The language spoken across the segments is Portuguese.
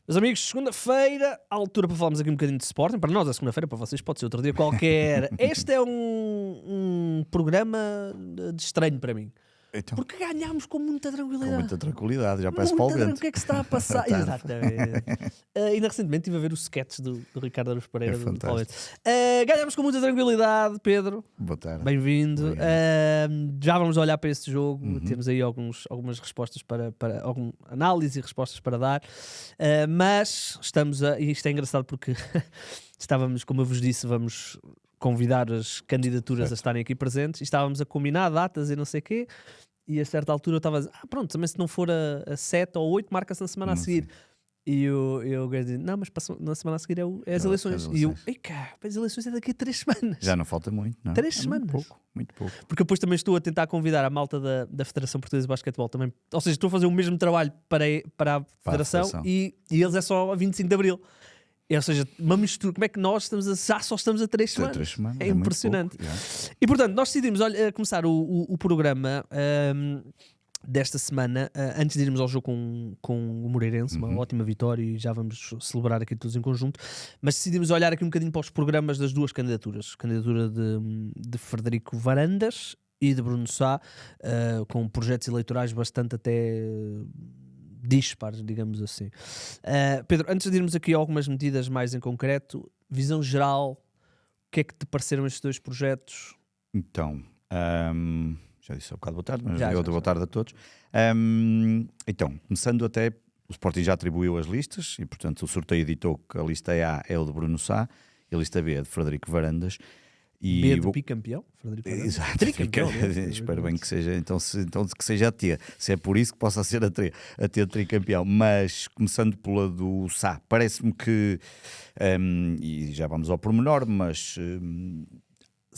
Meus amigos, segunda-feira, à altura para falarmos aqui um bocadinho de Sporting. Para nós é segunda-feira, para vocês pode ser outro dia qualquer. Este é um programa de estranho para mim. Então, Porque ganhámos com muita tranquilidade. com muita tranquilidade, já parece para o Muita vento. O que é que se está a passar? Tá. Exatamente. Ainda recentemente estive a ver o sketch do Ricardo Araújo Pereira. É do fantástico. Palmeiras. Ganhámos com muita tranquilidade, Pedro. Boa tarde. Bem-vindo. Obrigado. Já vamos olhar para este jogo. Temos aí algumas respostas para alguma análise e respostas para dar. Mas estamos e isto é engraçado porque estávamos, como eu vos disse, vamos convidar as candidaturas a estarem aqui presentes e estávamos a combinar datas e não sei o quê. E a certa altura eu estava a dizer, pronto, também se não for a 7 ou 8, marca-se na semana a seguir. E eu disse, não, mas na semana a seguir é as eleições. E eu, ei cá, as eleições é daqui a 3 semanas. Já não falta muito, não é? 3 semanas. Muito pouco. Porque depois também estou a tentar convidar a malta da Federação Portuguesa de Basquetebol também. Ou seja, estou a fazer o mesmo trabalho para a Federação e eles é só a 25 de Abril. Ou seja, uma mistura. Como é que nós já só estamos a 3 semanas? 3 semanas. É impressionante. Pouco, e portanto, nós decidimos começar o programa desta semana, antes de irmos ao jogo com o Moreirense, uma ótima vitória e já vamos celebrar aqui todos em conjunto, mas decidimos olhar aqui um bocadinho para os programas das duas candidaturas. Candidatura de Frederico Varandas e de Bruno Sá, com projetos eleitorais bastante até dispares, digamos assim. Pedro, antes de irmos aqui a algumas medidas mais em concreto, visão geral, o que é que te pareceram estes dois projetos? Então, já disse há bocado boa tarde, mas boa tarde a todos. Então, começando até, o Sporting já atribuiu as listas e, portanto, o sorteio editou que a lista A é o de Bruno Sá e a lista B é de Frederico Varandas. E B de bicampeão, Frederico Varandas. Exato, Tricampeão, espero bem que seja, então que seja a T, se é por isso que possa ser a T tricampeão. Mas começando pela do Sá, parece-me que, e já vamos ao pormenor, mas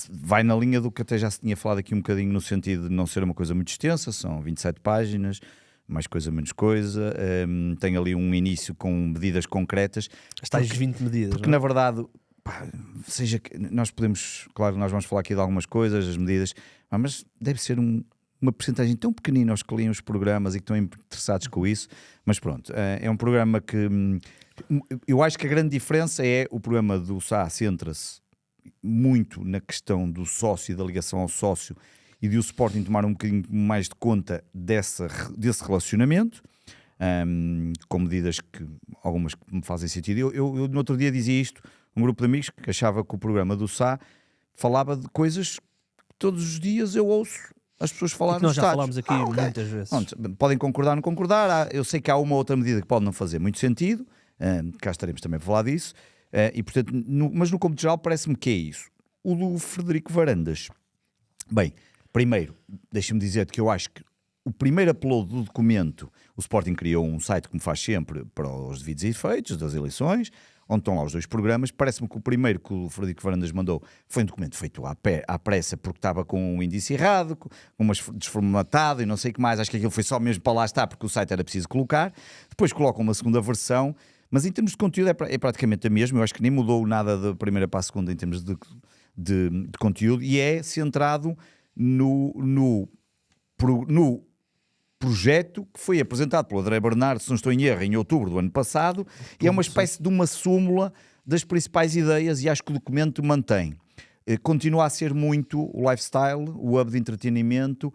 vai na linha do que até já se tinha falado aqui um bocadinho, no sentido de não ser uma coisa muito extensa, são 27 páginas, mais coisa, menos coisa, tem ali um início com medidas concretas. As tais 20 medidas. Porque não é? na verdade, seja que nós podemos, claro, nós vamos falar aqui de algumas coisas, as medidas, mas deve ser uma percentagem tão pequenina aos que leem os programas e que estão interessados com isso. Mas pronto, é um programa que eu acho que a grande diferença é o programa do Sá centra-se muito na questão do sócio e da ligação ao sócio e de o Sporting tomar um bocadinho mais de conta desse relacionamento, com medidas que algumas que me fazem sentido. Eu no outro dia dizia isto, um grupo de amigos que achava que o programa do Sá falava de coisas que todos os dias eu ouço as pessoas falarem. Nós já falámos aqui muitas vezes. Pronto, podem concordar ou não concordar, eu sei que há uma outra medida que pode não fazer muito sentido, cá estaremos também a falar disso, e portanto, mas no cômputo geral parece-me que é isso. O do Frederico Varandas, bem, primeiro, deixa-me dizer-te que eu acho que o primeiro upload do documento, o Sporting criou um site, como faz sempre, para os devidos efeitos das eleições, onde estão lá os dois programas. Parece-me que o primeiro que o Frederico Varandas mandou foi um documento feito à pressa, porque estava com um índice errado, com umas desformatado e não sei o que mais. Acho que aquilo foi só mesmo para lá estar, porque o site era preciso colocar. Depois colocam uma segunda versão, mas em termos de conteúdo é praticamente a mesma. Eu acho que nem mudou nada da primeira para a segunda em termos de conteúdo, e é centrado no projeto que foi apresentado pelo André Bernardo, se não estou em erro, em outubro do ano passado, e é uma espécie de uma súmula das principais ideias, e acho que o documento mantém. Continua a ser muito o lifestyle, o hub de entretenimento,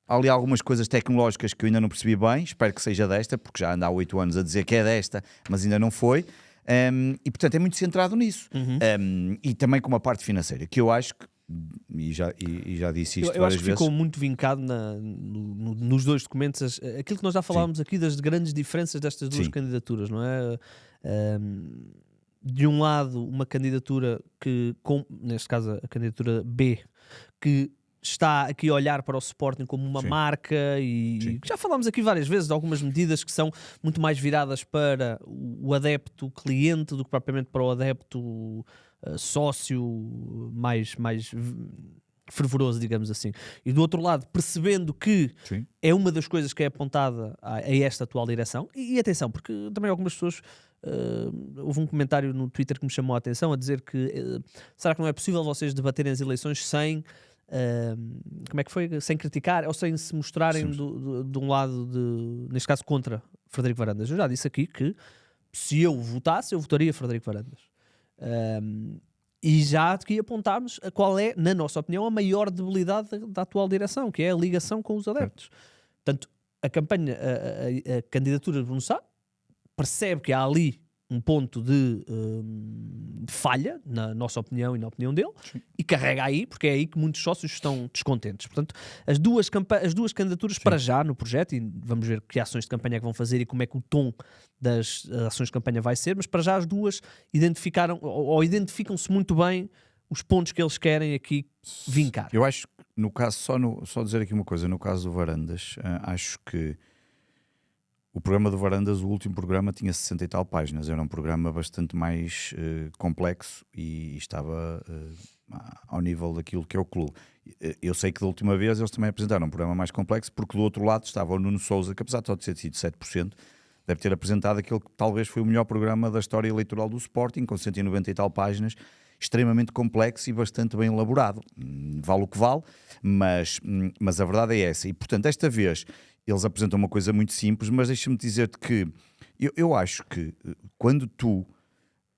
há ali algumas coisas tecnológicas que eu ainda não percebi bem, espero que seja desta, porque já anda há 8 anos a dizer que é desta, mas ainda não foi. E portanto é muito centrado nisso. E também com uma parte financeira, que eu acho que, e já disse isto eu acho várias que vezes, ficou muito vincado nos dois documentos, aquilo que nós já falámos aqui das grandes diferenças destas duas candidaturas, não é? De um lado, uma candidatura que, neste caso a candidatura B, que está aqui a olhar para o Sporting como uma marca e já falámos aqui várias vezes de algumas medidas que são muito mais viradas para o adepto cliente do que propriamente para o adepto sócio mais fervoroso, digamos assim. E do outro lado, percebendo que é uma das coisas que é apontada a esta atual direção, e atenção, porque também algumas pessoas, houve um comentário no Twitter que me chamou a atenção a dizer que será que não é possível vocês debaterem as eleições sem como é que foi? Sem criticar ou sem se mostrarem de um lado, neste caso, contra Frederico Varandas. Eu já disse aqui que se eu votasse, eu votaria Frederico Varandas. E já aqui apontámos a qual é, na nossa opinião, a maior debilidade da atual direção, que é a ligação com os adeptos. Portanto, a candidatura de Bruno Sá percebe que há ali um ponto de falha, na nossa opinião e na opinião dele, e carrega aí, porque é aí que muitos sócios estão descontentes. Portanto, as duas candidaturas para já no projeto, e vamos ver que ações de campanha é que vão fazer e como é que o tom das ações de campanha vai ser, mas para já as duas identificam-se muito bem os pontos que eles querem aqui vincar. Eu acho que, no caso, só dizer aqui uma coisa, no caso do Varandas, acho que o programa do Varandas, o último programa, tinha 60 e tal páginas. Era um programa bastante mais complexo e estava ao nível daquilo que é o clube. Eu sei que da última vez eles também apresentaram um programa mais complexo, porque do outro lado estava o Nuno Sousa, que apesar de só ter sido 7%, deve ter apresentado aquele que talvez foi o melhor programa da história eleitoral do Sporting, com 190 e tal páginas, extremamente complexo e bastante bem elaborado. Vale o que vale, mas a verdade é essa. E, portanto, desta vez eles apresentam uma coisa muito simples, mas deixa-me dizer-te que eu acho que quando tu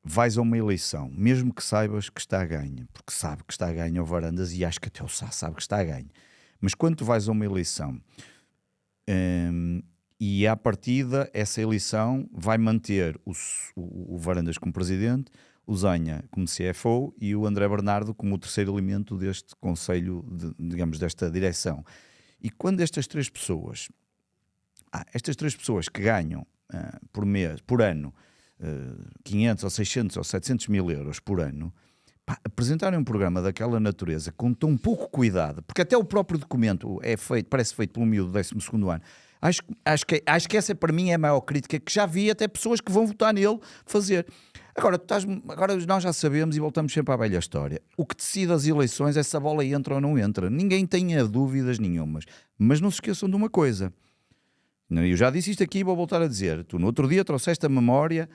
vais a uma eleição, mesmo que saibas que está a ganha, porque sabe que está a ganha o Varandas e acho que até o Sá sabe que está a ganha, mas quando tu vais a uma eleição e à partida essa eleição vai manter o Varandas como presidente, o Zenha como CFO e o André Bernardo como o terceiro elemento deste conselho, digamos, desta direção. E quando estas três pessoas que ganham por ano 500 ou 600 ou 700 mil euros por ano, apresentarem um programa daquela natureza com tão pouco cuidado, porque até o próprio documento parece feito pelo miúdo do 12º ano, acho que essa para mim é a maior crítica, que já vi até pessoas que vão votar nele fazer. Agora nós já sabemos e voltamos sempre à velha história. O que decide as eleições é se a bola entra ou não entra. Ninguém tenha dúvidas nenhumas. Mas não se esqueçam de uma coisa. Eu já disse isto aqui e vou voltar a dizer. Tu no outro dia trouxeste a memória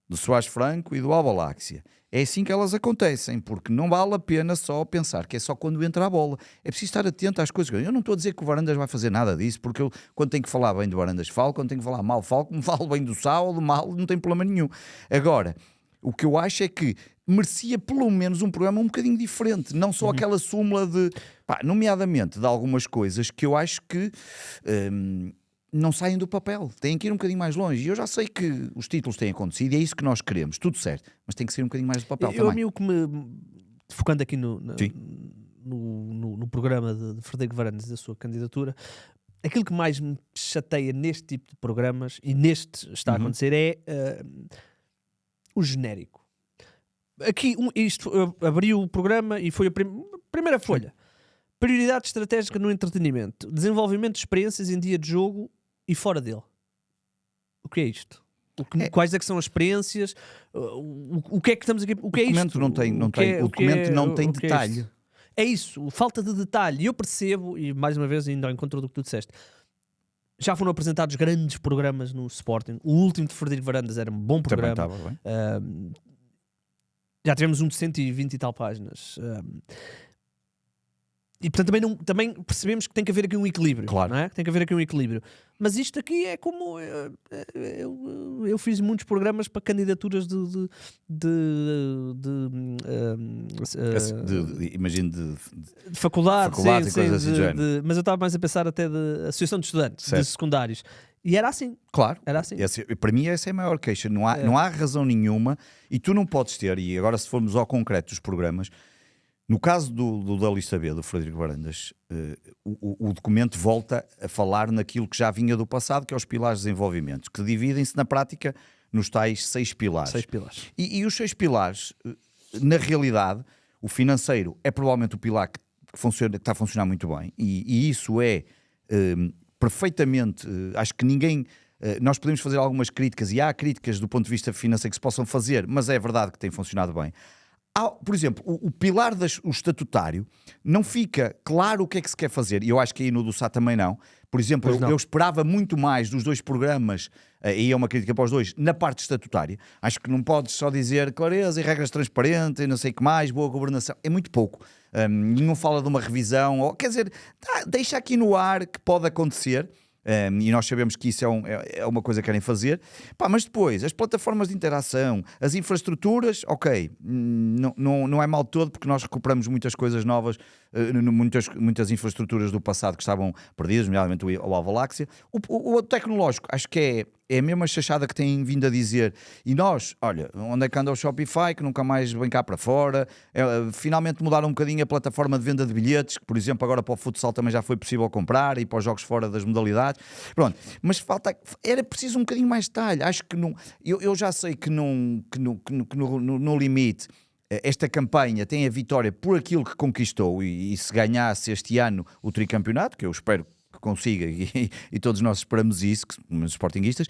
do Soares Franco e do Albaláxia. É assim que elas acontecem, porque não vale a pena só pensar que é só quando entra a bola. É preciso estar atento às coisas. Eu não estou a dizer que o Varandas vai fazer nada disso, porque eu, quando tenho que falar bem do Varandas, falo. Quando tenho que falar mal, falo. Como falo bem do Sá ou do mal, não tem problema nenhum. Agora, o que eu acho é que merecia pelo menos um programa um bocadinho diferente, não só aquela súmula de, nomeadamente de algumas coisas que eu acho que não saem do papel, têm que ir um bocadinho mais longe. E eu já sei que os títulos têm acontecido e é isso que nós queremos, tudo certo, mas tem que ser um bocadinho mais do papel também. A mim o que focando aqui no programa de Frederico Varandas e da sua candidatura, aquilo que mais me chateia neste tipo de programas, e neste está a acontecer, é o genérico. Aqui, eu abri o programa e foi a primeira folha. Prioridade estratégica no entretenimento. Desenvolvimento de experiências em dia de jogo e fora dele. O que é isto? Quais é que são as experiências? O que é que estamos aqui? O que é isto? O documento não tem detalhe. É isso, falta de detalhe. E eu percebo, e mais uma vez ainda ao encontro do que tu disseste, já foram apresentados grandes programas no Sporting. O último de Frederico Varandas era um bom programa. Também estava bem. Já tivemos um de 120 e tal páginas. E portanto também percebemos que tem que haver aqui um equilíbrio. Claro. Não é? Tem que haver aqui um equilíbrio. Mas isto aqui é como... Eu fiz muitos programas para candidaturas imagino de faculdade e coisas assim do género. mas eu estava mais a pensar até de associação de estudantes, de secundários. E era assim. Claro. Era assim. Para mim essa é a maior queixa. Não há razão nenhuma e tu não podes ter, e agora se formos ao concreto dos programas, no caso da lista B, do Frederico Varandas, o documento volta a falar naquilo que já vinha do passado, que é os pilares de desenvolvimento, que dividem-se na prática nos tais 6 pilares. 6 pilares. E os 6 pilares, na realidade, o financeiro é provavelmente o pilar que está a funcionar muito bem, e isso é perfeitamente, acho que ninguém... Nós podemos fazer algumas críticas, e há críticas do ponto de vista financeiro que se possam fazer, mas é verdade que tem funcionado bem. Por exemplo, o pilar o estatutário não fica claro o que é que se quer fazer, e eu acho que aí no do Sá também não. Por exemplo, eu esperava muito mais dos 2 programas aí é uma crítica para os dois, na parte estatutária. Acho que não podes só dizer clareza e regras transparentes e não sei o que mais, boa governação. É muito pouco. Não fala de uma revisão, ou, quer dizer, deixa aqui no ar que pode acontecer. E nós sabemos que isso é uma coisa que querem fazer. Mas depois, as plataformas de interação, as infraestruturas, ok, não é mal todo, porque nós recuperamos muitas coisas novas, muitas infraestruturas do passado que estavam perdidas, nomeadamente o Alva Láxia. O tecnológico, acho que é a mesma chachada que têm vindo a dizer. E nós, olha, onde é que anda o Shopify, que nunca mais vem cá para fora? Finalmente mudaram um bocadinho a plataforma de venda de bilhetes, que, por exemplo, agora para o futsal também já foi possível comprar, e para os jogos fora das modalidades. Pronto, mas era preciso um bocadinho mais de detalhe. Acho que não, eu já sei que no limite esta campanha tem a vitória por aquilo que conquistou, e se ganhasse este ano o tricampeonato, que eu espero que consiga, e todos nós esperamos isso, os sportinguistas,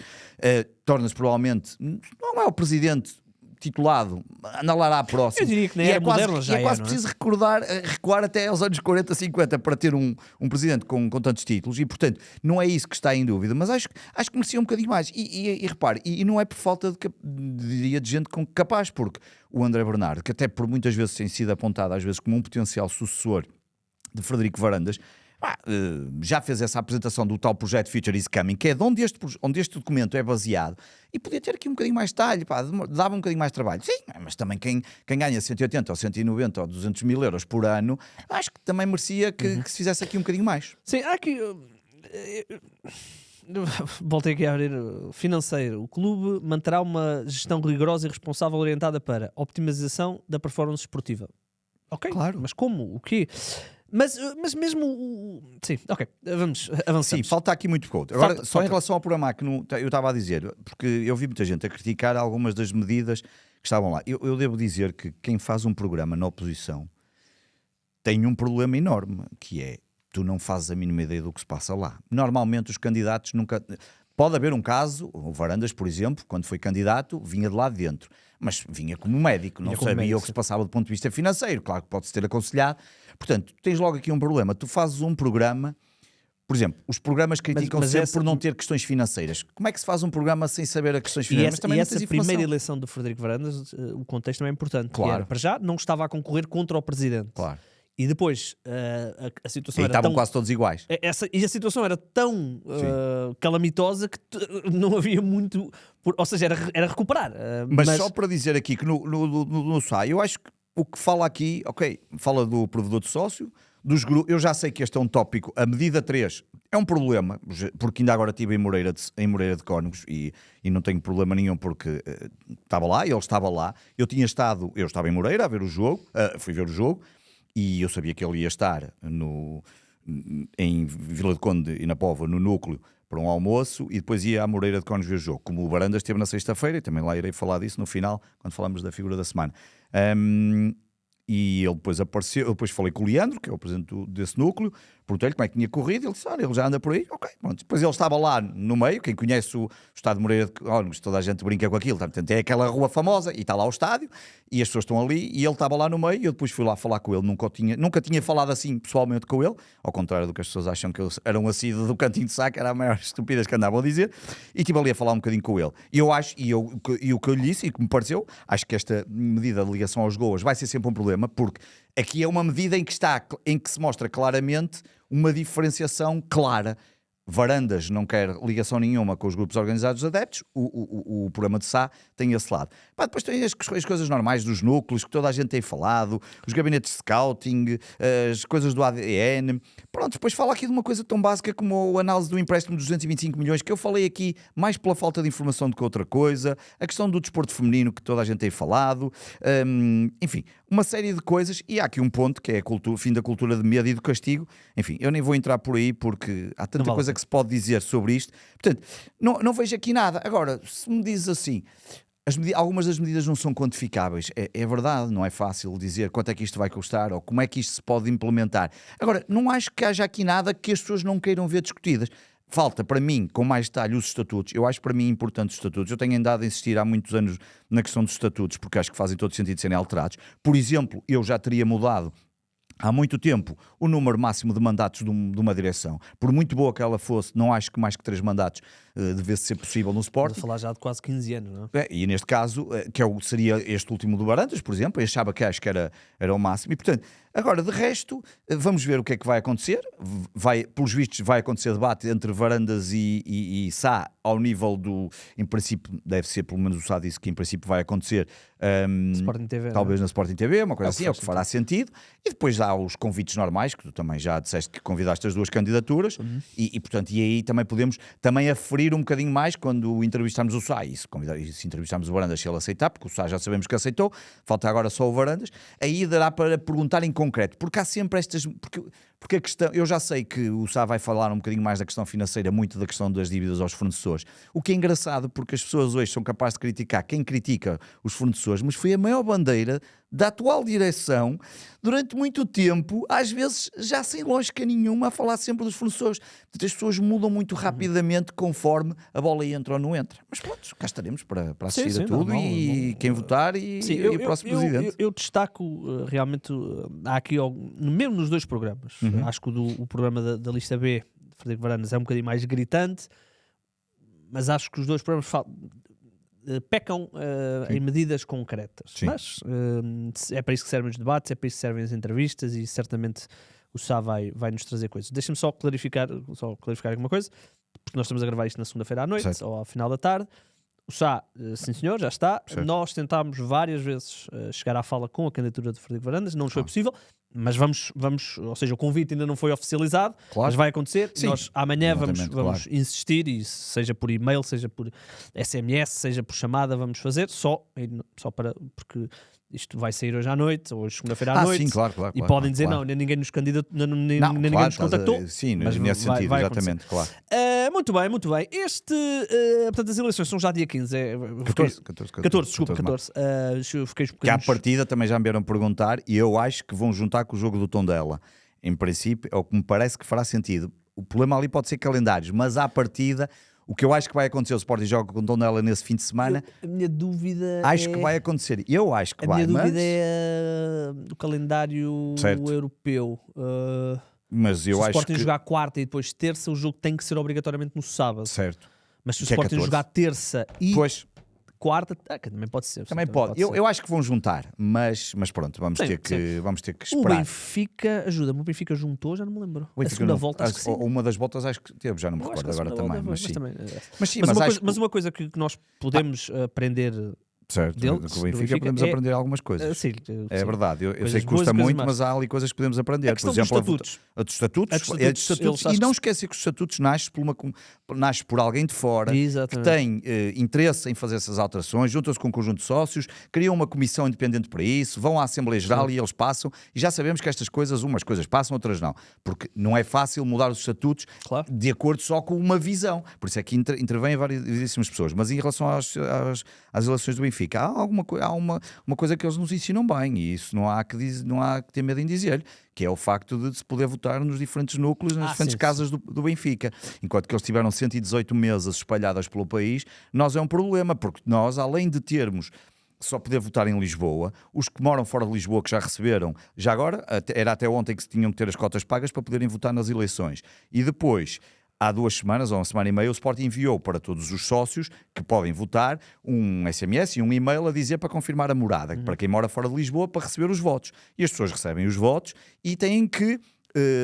torna-se provavelmente, não é o presidente titulado, anda lá à próxima. Eu diria que nem era moderno já. É quase preciso recuar até aos anos 40, 50 para ter um presidente com tantos títulos, e portanto não é isso que está em dúvida, mas acho que merecia um bocadinho mais. E repare, e não é por falta de gente capaz, porque o André Bernardo, que até por muitas vezes tem sido apontado às vezes como um potencial sucessor de Frederico Varandas, já fez essa apresentação do tal projeto Future is Coming, que é de onde este documento é baseado, e podia ter aqui um bocadinho mais de detalhe, dava um bocadinho mais de trabalho. Sim, mas também quem ganha 180 ou 190 ou 200 mil euros por ano, acho que também merecia que se fizesse aqui um bocadinho mais. Sim, há aqui... Voltei aqui a abrir financeiro. O clube manterá uma gestão rigorosa e responsável orientada para optimização da performance esportiva. Ok, claro. Mas como? O quê? Mas mesmo... Sim, ok, vamos avançar. Sim, falta aqui muito pouco. Agora, em relação ao programa que eu estava a dizer, porque eu vi muita gente a criticar algumas das medidas que estavam lá. Eu devo dizer que quem faz um programa na oposição tem um problema enorme, que é, tu não fazes a mínima ideia do que se passa lá. Normalmente os candidatos nunca... Pode haver um caso, o Varandas, por exemplo, quando foi candidato, vinha de lá de dentro, mas vinha como médico, não sabia o que se passava do ponto de vista financeiro, claro que pode-se ter aconselhado. Portanto, tens logo aqui um problema. Tu fazes um programa, por exemplo, os programas criticam sempre por não ter questões financeiras. Como é que se faz um programa sem saber as questões financeiras? E essa primeira eleição do Frederico Varandas, o contexto também é importante. Claro. Para já, não estava a concorrer contra o presidente. Claro. E depois a situação era estavam quase todos iguais. E a situação era tão calamitosa que não havia muito... Ou seja, era recuperar. Mas só para dizer aqui que no SAI, eu acho que o que fala aqui, ok, fala do provedor de sócio, dos grupos. Eu já sei que este é um tópico. A medida 3 é um problema, porque ainda agora estive em Moreira de Cónegos e não tenho problema nenhum, porque estava lá, ele estava lá. Eu estava em Moreira a ver o jogo, fui ver o jogo, e eu sabia que ele ia estar em Vila de Conde e na Póvoa, no núcleo, para um almoço, e depois ia à Moreira de Cónegos ver o jogo. Como o Varandas esteve na sexta-feira, e também lá irei falar disso no final, quando falamos da figura da semana. E ele depois apareceu, depois falei com o Leandro, que é o presidente desse núcleo, perguntei-lhe como é que tinha corrido, ele disse, olha, ele já anda por aí, ok, pronto. Depois ele estava lá no meio, quem conhece o estádio de Moreira de Cónegos, toda a gente brinca com aquilo, portanto, é aquela rua famosa, e está lá o estádio, e as pessoas estão ali, e ele estava lá no meio, e eu depois fui lá falar com ele, nunca tinha falado assim pessoalmente com ele, ao contrário do que as pessoas acham que eu era um assíduo do cantinho de saco, era a maior estupidez que andavam a dizer, e estive ali a falar um bocadinho com ele. E eu acho, e o que eu lhe disse, e que me pareceu, acho que esta medida de ligação aos goas vai ser sempre um problema, porque aqui é uma medida em que se mostra claramente uma diferenciação clara. Varandas não quer ligação nenhuma com os grupos organizados de adeptos, o programa de SA tem esse lado. Depois tem as coisas normais dos núcleos, que toda a gente tem falado, os gabinetes de scouting, as coisas do ADN. Pronto, depois fala aqui de uma coisa tão básica como a análise do empréstimo de 225 milhões, que eu falei aqui mais pela falta de informação do que outra coisa, a questão do desporto feminino, que toda a gente tem falado, enfim, uma série de coisas, e há aqui um ponto, que é o fim da cultura de medo e do castigo. Enfim, eu nem vou entrar por aí, porque há tanta coisa que se pode dizer sobre isto. Portanto, não vejo aqui nada. Agora, se me dizes assim, algumas das medidas não são quantificáveis. É verdade, não é fácil dizer quanto é que isto vai custar ou como é que isto se pode implementar. Agora, não acho que haja aqui nada que as pessoas não queiram ver discutidas. Falta para mim, com mais detalhe, os estatutos. Eu acho para mim importante os estatutos. Eu tenho andado a insistir há muitos anos na questão dos estatutos, porque acho que fazem todo sentido serem alterados. Por exemplo, eu já teria mudado há muito tempo, o número máximo de mandatos de uma direção. Por muito boa que ela fosse, não acho que mais que 3 mandatos devesse ser possível no Sporting. Estamos a falar já de quase 15 anos, não é? E neste caso, seria este último do Barandas, por exemplo, eu achava que acho que era o máximo. E portanto, agora de resto, vamos ver o que é que vai acontecer. Pelos vistos, vai acontecer debate entre Varandas e Sá ao nível do. Em princípio, deve ser, pelo menos o Sá disse que em princípio vai acontecer. Sporting TV, talvez na Sporting TV, uma coisa É o assim, que é o faz que fará sentido. E depois há os convites normais, que tu também já disseste que convidaste as 2 candidaturas, portanto, e aí também podemos também aferir um bocadinho mais quando entrevistarmos o Sá, e se entrevistarmos o Varandas, se ele aceitar, porque o Sá já sabemos que aceitou, falta agora só o Varandas, aí dará para perguntar em concreto, porque há sempre estas. Porque a questão, eu já sei que o Sá vai falar um bocadinho mais da questão financeira, muito da questão das dívidas aos fornecedores, o que é engraçado, porque as pessoas hoje são capazes de criticar quem critica os fornecedores, mas foi a maior bandeira da atual direção durante muito tempo, às vezes já sem lógica nenhuma, a falar sempre dos fornecedores. Portanto, as pessoas mudam muito rapidamente conforme a bola entra ou não entra. Mas pronto, cá estaremos para assistir a tudo, e quem votar e o próximo presidente. Eu destaco realmente, há aqui, mesmo nos 2 programas, acho que o programa da lista B, de Frederico Varandas, é um bocadinho mais gritante, mas acho que os 2 programas pecam em medidas concretas. Sim. Mas é para isso que servem os debates, é para isso que servem as entrevistas, e certamente o Sá vai nos trazer coisas. Deixa-me só clarificar alguma coisa, porque nós estamos a gravar isto na segunda-feira à noite, certo, ou ao final da tarde. O Sá, sim senhor, já está. certo. Nós tentámos várias vezes chegar à fala com a candidatura de Frederico Varandas, não nos foi possível, mas vamos, ou seja, o convite ainda não foi oficializado, Claro. mas vai acontecer. Sim, nós amanhã vamos claro. insistir, e seja por e-mail, seja por SMS, seja por chamada, vamos fazer, porque isto vai sair hoje à noite, hoje segunda-feira à noite. Sim, claro, e podem dizer, não, ninguém nos candidatou, ninguém nos contactou. Sim, mas nesse sentido, vai exatamente, claro. Muito bem, muito bem. Portanto, as eleições são já dia 15. 14, desculpa, 14. Fiquei um Que à bocadinho... partida também já me vieram perguntar, e eu acho que vão juntar com o jogo do Tondela. Em princípio, é o que me parece que fará sentido. O problema ali pode ser calendários, mas à partida, o que eu acho que vai acontecer, o Sporting joga com o Tondela nesse fim de semana. A minha dúvida Acho que vai acontecer. Eu acho que vai. A minha dúvida é do calendário europeu. Mas eu se o acho Sporting que jogar quarta e depois terça, o jogo tem que ser obrigatoriamente no sábado. certo. Mas se o Sporting jogar terça e quarta, também pode ser. Também pode. Eu acho que vão juntar, mas pronto, vamos ter que esperar. O Benfica, ajuda-me, o Benfica juntou, já não me lembro. A segunda volta, acho que sim. Uma das voltas acho que teve, já não me recordo agora também. Mas uma coisa que nós podemos aprender... Certo, com o Benfica podemos aprender algumas coisas. Sim, é verdade, eu sei que custa muito, mas há ali coisas que podemos aprender. Por exemplo, dos estatutos. E não esquecer que os estatutos nascem por alguém de fora. Exatamente. Que tem interesse em fazer essas alterações, juntam-se com um conjunto de sócios, criam uma comissão independente para isso, vão à Assembleia Geral e eles passam. E já sabemos que estas coisas, umas coisas passam, outras não. Porque não é fácil mudar os estatutos de acordo só com uma visão. Por isso é que intervêm variedíssimas pessoas. Mas em relação às eleições do Benfica, há uma coisa que eles nos ensinam bem, e isso não há que ter medo em dizer-lhe, que é o facto de se poder votar nos diferentes núcleos, nas diferentes casas do Benfica. Enquanto que eles tiveram 118 mesas espalhadas pelo país, nós é um problema, porque nós, além de termos só poder votar em Lisboa, os que moram fora de Lisboa, que já receberam, já agora, era até ontem que tinham que ter as cotas pagas para poderem votar nas eleições. E depois... Há 2 semanas, ou uma semana e meia, o Sporting enviou para todos os sócios que podem votar um SMS e um e-mail a dizer para confirmar a morada, para quem mora fora de Lisboa, para receber os votos. E as pessoas recebem os votos e têm que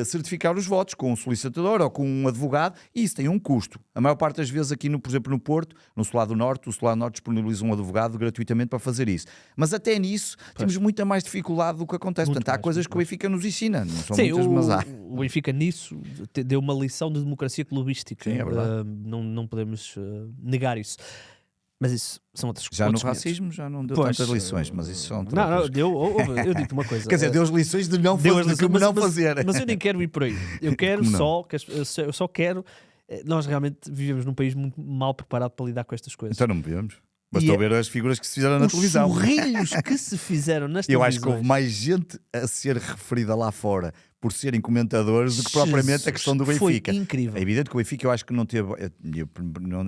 certificar os votos com um solicitador ou com um advogado, e isso tem um custo. A maior parte das vezes aqui, por exemplo, no Porto, no Solado Norte, o Solado Norte disponibiliza um advogado gratuitamente para fazer isso. Mas até nisso temos muita mais dificuldade do que acontece. Portanto, há coisas que o Benfica nos ensina, não são muitas, mas há. O Benfica nisso deu uma lição de democracia clubística. Sim, é verdade. Não podemos negar isso. Mas isso são outras coisas. Já no racismo já não deu tantas lições, mas isso são... Não, eu digo-te uma coisa. Quer dizer, deu as lições de não fazer. Mas eu nem quero ir por aí. Eu quero eu só quero... Nós realmente vivemos num país muito mal preparado para lidar com estas coisas. Então não vivemos. Bastou ver as figuras que se fizeram na televisão. Os sorrilhos que se fizeram nas televisões. Eu acho que houve mais gente a ser referida lá fora por serem comentadores do que propriamente a questão do Benfica. Foi incrível. É evidente que o Benfica, eu acho que não teve...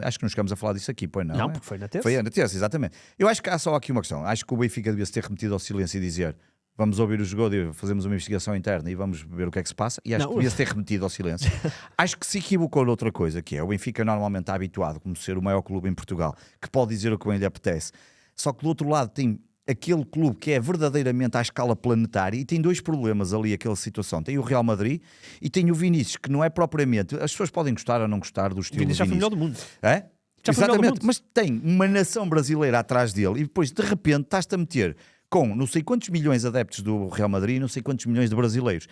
acho que não chegamos a falar disso aqui, pois não? Não, porque foi na terça. Foi na terça, exatamente. Eu acho que há só aqui uma questão. Acho que o Benfica devia se ter remetido ao silêncio e dizer vamos ouvir o jogo, fazemos uma investigação interna e vamos ver o que é que se passa, e acho que devia-se ter remetido ao silêncio. Acho que se equivocou noutra coisa, que é o Benfica normalmente está habituado, como ser o maior clube em Portugal, que pode dizer o que bem lhe apetece, só que do outro lado tem aquele clube que é verdadeiramente à escala planetária e tem dois problemas ali, aquela situação. Tem o Real Madrid e tem o Vinícius, que não é propriamente... As pessoas podem gostar ou não gostar do estilo Vinícius já foi Vinícius. melhor do mundo. É? Já foi melhor do Exatamente, mundo. mas tem uma nação brasileira atrás dele e depois de repente estás-te a meter com não sei quantos milhões de adeptos do Real Madrid e não sei quantos milhões de brasileiros.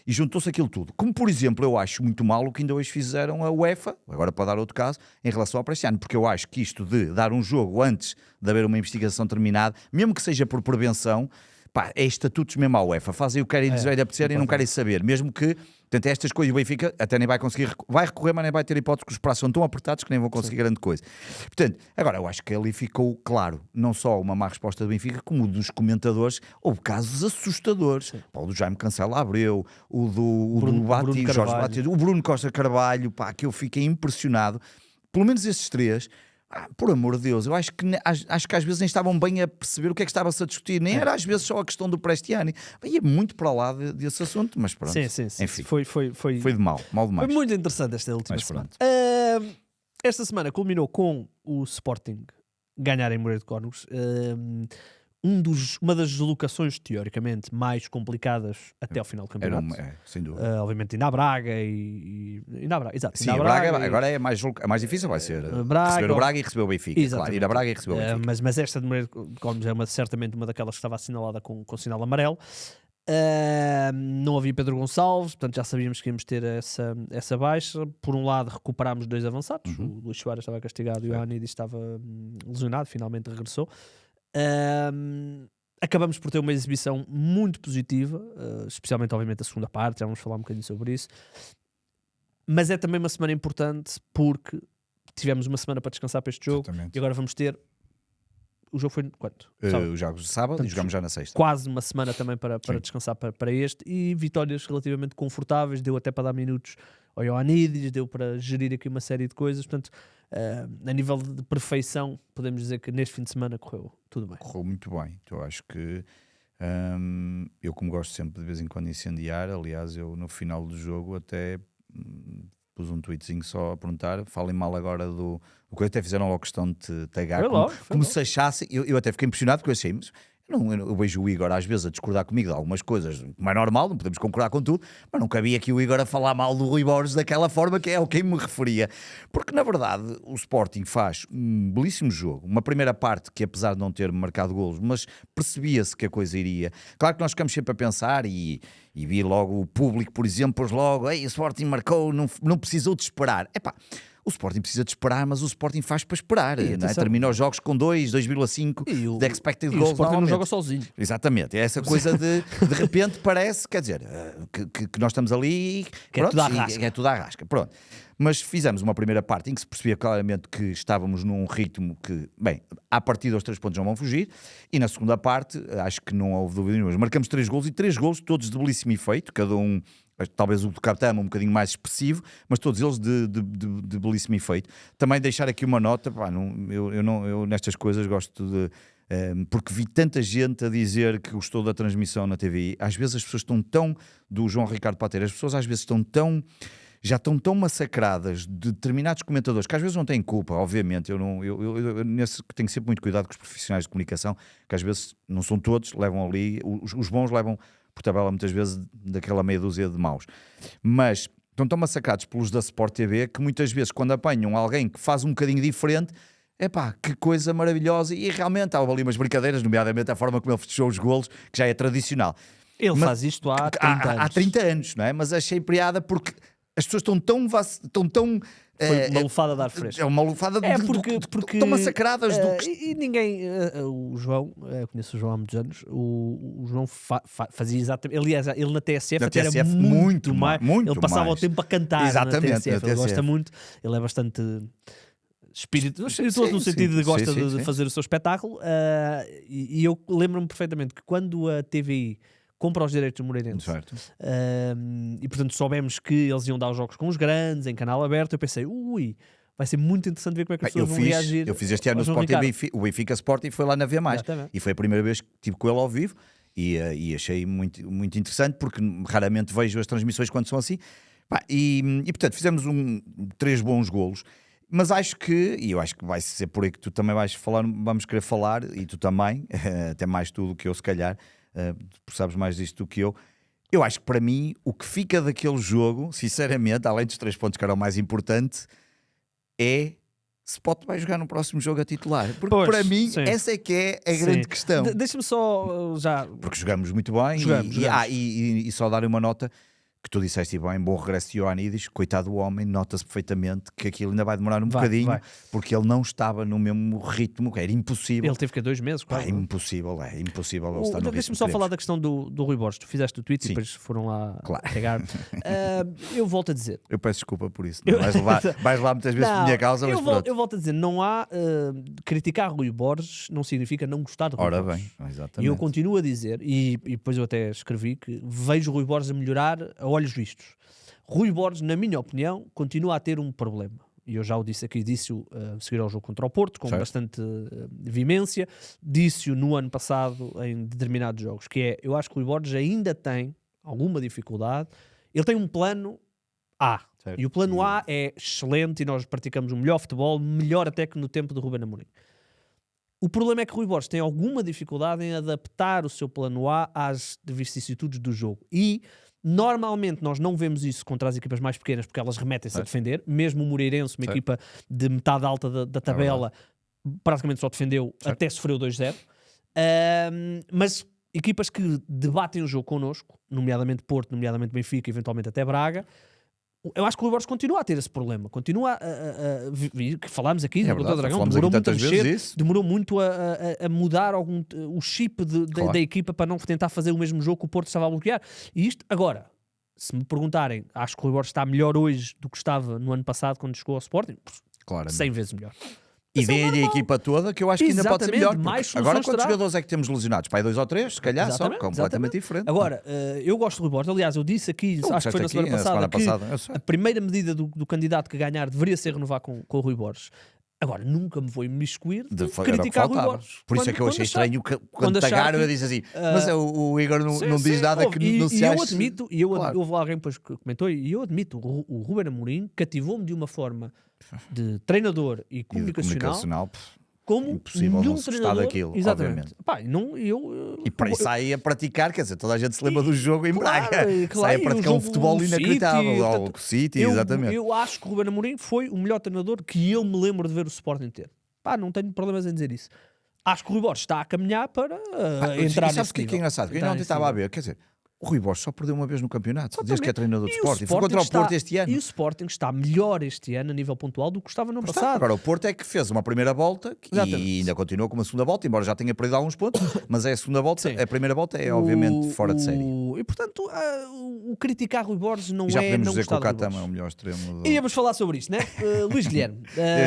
E juntou-se aquilo tudo. Como, por exemplo, eu acho muito mal o que ainda hoje fizeram a UEFA, agora para dar outro caso, em relação ao Prestiano, porque eu acho que isto de dar um jogo antes de haver uma investigação terminada, mesmo que seja por prevenção, pá, é estatutos mesmo à UEFA. Fazem o que querem dizer, apetecer e não querem saber. Mesmo que, portanto, estas coisas, o Benfica até nem vai conseguir, vai recorrer, mas nem vai ter hipótese, porque os prazos são tão apertados que nem vão conseguir grande coisa. Portanto, agora, eu acho que ali ficou claro, não só uma má resposta do Benfica, como dos comentadores, houve casos assustadores. Pá, o do Jaime Cancela Abreu, o do Bati, Jorge Bati, o Bruno Costa Carvalho, pá, que eu fiquei impressionado. Pelo menos esses três... por amor de Deus, eu acho que às vezes nem estavam bem a perceber o que é que estava-se a discutir, nem era às vezes só a questão do Prestiani, ia muito para lá desse assunto, mas pronto, Sim. enfim, Foi de mal demais. Foi muito interessante esta última Mas semana. pronto. Esta semana culminou com o Sporting ganhar em Moreira de Cónegos. Uma das deslocações teoricamente mais complicadas até ao final do campeonato. Sem dúvida. Obviamente ainda há Braga ainda há Braga, exato. Sim, a Braga agora é mais difícil, vai ser receber o Braga e receber o Benfica, claro, ir a Braga e receber o Benfica. Mas esta de Moreira de Cónegos é certamente uma daquelas que estava assinalada com sinal amarelo. Não havia Pedro Gonçalves, portanto já sabíamos que íamos ter essa baixa. Por um lado recuperámos 2 avançados, o Luís Soares estava castigado e o Anidi estava lesionado, finalmente regressou. Acabamos por ter uma exibição muito positiva, especialmente obviamente a segunda parte, já vamos falar um bocadinho sobre isso, mas é também uma semana importante porque tivemos uma semana para descansar para este jogo. Exatamente. E agora vamos ter... O jogo foi quanto? Os jogos de sábado e jogamos já na sexta. Quase uma semana também para descansar para este, e vitórias relativamente confortáveis, deu até para dar minutos ao Ioannidis, deu para gerir aqui uma série de coisas, portanto, a nível de perfeição, podemos dizer que neste fim de semana correu tudo bem. Correu muito bem, então acho que eu, como gosto sempre de vez em quando incendiar, aliás, eu no final do jogo até pus um tweetzinho só a perguntar, falem mal agora do... O que até fizeram logo questão de te tagar, como se achasse... Eu até fiquei impressionado porque eu achei... Eu vejo o Igor às vezes a discordar comigo de algumas coisas, como é normal, não podemos concordar com tudo, mas não cabia aqui o Igor a falar mal do Rui Borges daquela forma, que é ao quem me referia. Porque, na verdade, o Sporting faz um belíssimo jogo. Uma primeira parte que, apesar de não ter marcado golos, mas percebia-se que a coisa iria... Claro que nós ficamos sempre a pensar e vi logo o público, por exemplo, pôs logo, ei, o Sporting marcou, não precisou de esperar. Epá, o Sporting precisa de esperar, mas o Sporting faz para esperar. Não é? Termina os jogos com 2,5 de expected goals. E o Sporting não joga sozinho. Exatamente. É essa coisa de repente parece, quer dizer, que nós estamos ali e pronto, é tudo à rasca. Pronto. Mas fizemos uma primeira parte em que se percebia claramente que estávamos num ritmo que, bem, à partida os 3 pontos não vão fugir, e na segunda parte, acho que não houve dúvida nenhuma, marcamos 3 golos, e 3 golos todos de belíssimo efeito, cada um, talvez o do Capitão um bocadinho mais expressivo, mas todos eles de belíssimo efeito. Também deixar aqui uma nota, pá, eu nestas coisas gosto de... porque vi tanta gente a dizer que gostou da transmissão na TVI. Às vezes as pessoas estão tão... Do João Ricardo Pateira, as pessoas às vezes já estão tão massacradas de determinados comentadores, que às vezes não têm culpa, obviamente. Eu tenho sempre muito cuidado com os profissionais de comunicação, que às vezes não são todos, levam ali, os bons levam por tabela muitas vezes daquela meia dúzia de maus. Mas estão tão massacrados pelos da Sport TV que muitas vezes, quando apanham alguém que faz um bocadinho diferente, epá, que coisa maravilhosa. E realmente há ali umas brincadeiras, nomeadamente a forma como ele fechou os golos, que já é tradicional. Ele faz isto há 30 anos. Há 30 anos, não é? Mas achei piada porque as pessoas estão tão foi uma lufada de ar fresco. É uma lufada porque estão massacradas e ninguém... o João, conheço o João há muitos anos, o João fazia exatamente... Aliás, ele na TSF até era muito mais... Ele passava o tempo a cantar. Exatamente, na TSF. Ele gosta muito, ele é bastante... espirituoso no sentido de gosta de fazer o seu espetáculo, e eu lembro-me perfeitamente que quando a TVI compra os direitos do Moreirense, e portanto soubemos que eles iam dar os jogos com os grandes, em canal aberto, eu pensei, vai ser muito interessante ver como é que as pessoas vão reagir. Eu fiz este ano no Sporting, o Benfica Sporting foi lá na V+, e foi a primeira vez que estive com ele ao vivo, E achei muito, muito interessante, porque raramente vejo as transmissões quando são assim. Pá, e portanto fizemos 3 bons golos. Mas acho que, e eu acho que vai ser por aí que tu também vais falar, vamos querer falar, e tu também, até mais tu do que eu, se calhar, porque sabes mais disto do que eu. Eu acho que para mim, o que fica daquele jogo, sinceramente, além dos 3 pontos que era o mais importante, é se Pote vai jogar no próximo jogo a titular. Porque Pois, para mim, sim. essa é que é a grande questão. Deixa-me só já. Porque jogamos muito bem Jogamos. e só dar uma nota que tu disseste bem, bom regresso de Ioannidis, coitado do homem, nota-se perfeitamente que aquilo ainda vai demorar um bocadinho, porque ele não estava no mesmo ritmo, era impossível. Ele teve que 2 meses, quase. É impossível ele estar no ritmo. Deixa-me só falar da questão do Rui Borges. Tu fizeste o tweet Sim. e depois foram lá Claro. pegar. Eu volto a dizer. Eu peço desculpa por isso. Não, vais lá muitas vezes por minha causa, mas pronto. Eu volto a dizer, não há criticar Rui Borges não significa não gostar de Rui Ora Borges. bem, E exatamente. eu continuo a dizer, e depois eu até escrevi, que vejo Rui Borges a melhorar a olhos vistos. Rui Borges, na minha opinião, continua a ter um problema. E eu já o disse aqui, disse-o a seguir ao jogo contra o Porto, com bastante vivência. Disse-o no ano passado em determinados jogos, que é, eu acho que o Rui Borges ainda tem alguma dificuldade. Ele tem um plano A. Certo. E o plano A é excelente e nós praticamos um melhor futebol, melhor até que no tempo de Ruben Amorim. O problema é que Rui Borges tem alguma dificuldade em adaptar o seu plano A às vicissitudes do jogo. E normalmente nós não vemos isso contra as equipas mais pequenas porque elas remetem-se a defender. Mesmo o Moreirense, uma equipa de metade alta da tabela, praticamente só defendeu até sofreu 2-0. Mas equipas que debatem o jogo connosco, nomeadamente Porto, nomeadamente Benfica, eventualmente até Braga, eu acho que o Rui Borges continua a ter esse problema. Continua que falámos aqui do Doutor Dragão, demorou muito a mexer, demorou muito a mudar o chip da equipa para não tentar fazer o mesmo jogo que o Porto estava a bloquear. E isto, agora, se me perguntarem, acho que o Rui Borges está melhor hoje do que estava no ano passado quando chegou ao Sporting? Claro, 100 vezes melhor. E dê-lhe a equipa toda, que eu acho que ainda pode ser melhor. Agora, quantos terá? Jogadores é que temos lesionados? Pai, 2 ou 3, se calhar, só completamente diferente. Agora, eu gosto de Rui Borges. Aliás, eu disse aqui, acho que foi na semana passada, que a primeira medida do candidato que ganhar deveria ser renovar com o Rui Borges. Agora, nunca me vou imiscuir de criticar o Rui Borges. Por isso é que eu achei estranho quando tagaram, eu disse assim, mas o Igor não diz nada que não se ache. Houve alguém depois que comentou, e eu admito, o Ruben Amorim cativou-me de uma forma de treinador e comunicacional como impossível nenhum não se gostar daquilo, exatamente. E para isso sai a praticar, quer dizer, toda a gente se lembra do jogo em Braga, sai a praticar um futebol inacreditável, ao City, exatamente. Eu acho que o Ruben Amorim foi o melhor treinador que eu me lembro de ver o Sporting ter. Não tenho problemas em dizer isso. Acho que o Rui Borges está a caminhar para entrar nesse nível. Sabes o que é engraçado? Que eu ontem estava a ver, quer dizer, o Rui Borges só perdeu uma vez no campeonato, desde que é treinador de Sporting. Foi contra o Porto este ano. E o Sporting está melhor este ano a nível pontual do que estava no ano passado. Agora, o Porto é que fez uma primeira volta e ainda continuou com uma segunda volta, embora já tenha perdido alguns pontos, mas é a segunda volta, a primeira volta é obviamente fora de série. E portanto, o criticar Rui Borges não já é podemos não dizer que o gostar de Rui Catamo é o melhor extremo. E íamos falar sobre isto, né? Luís Guilherme.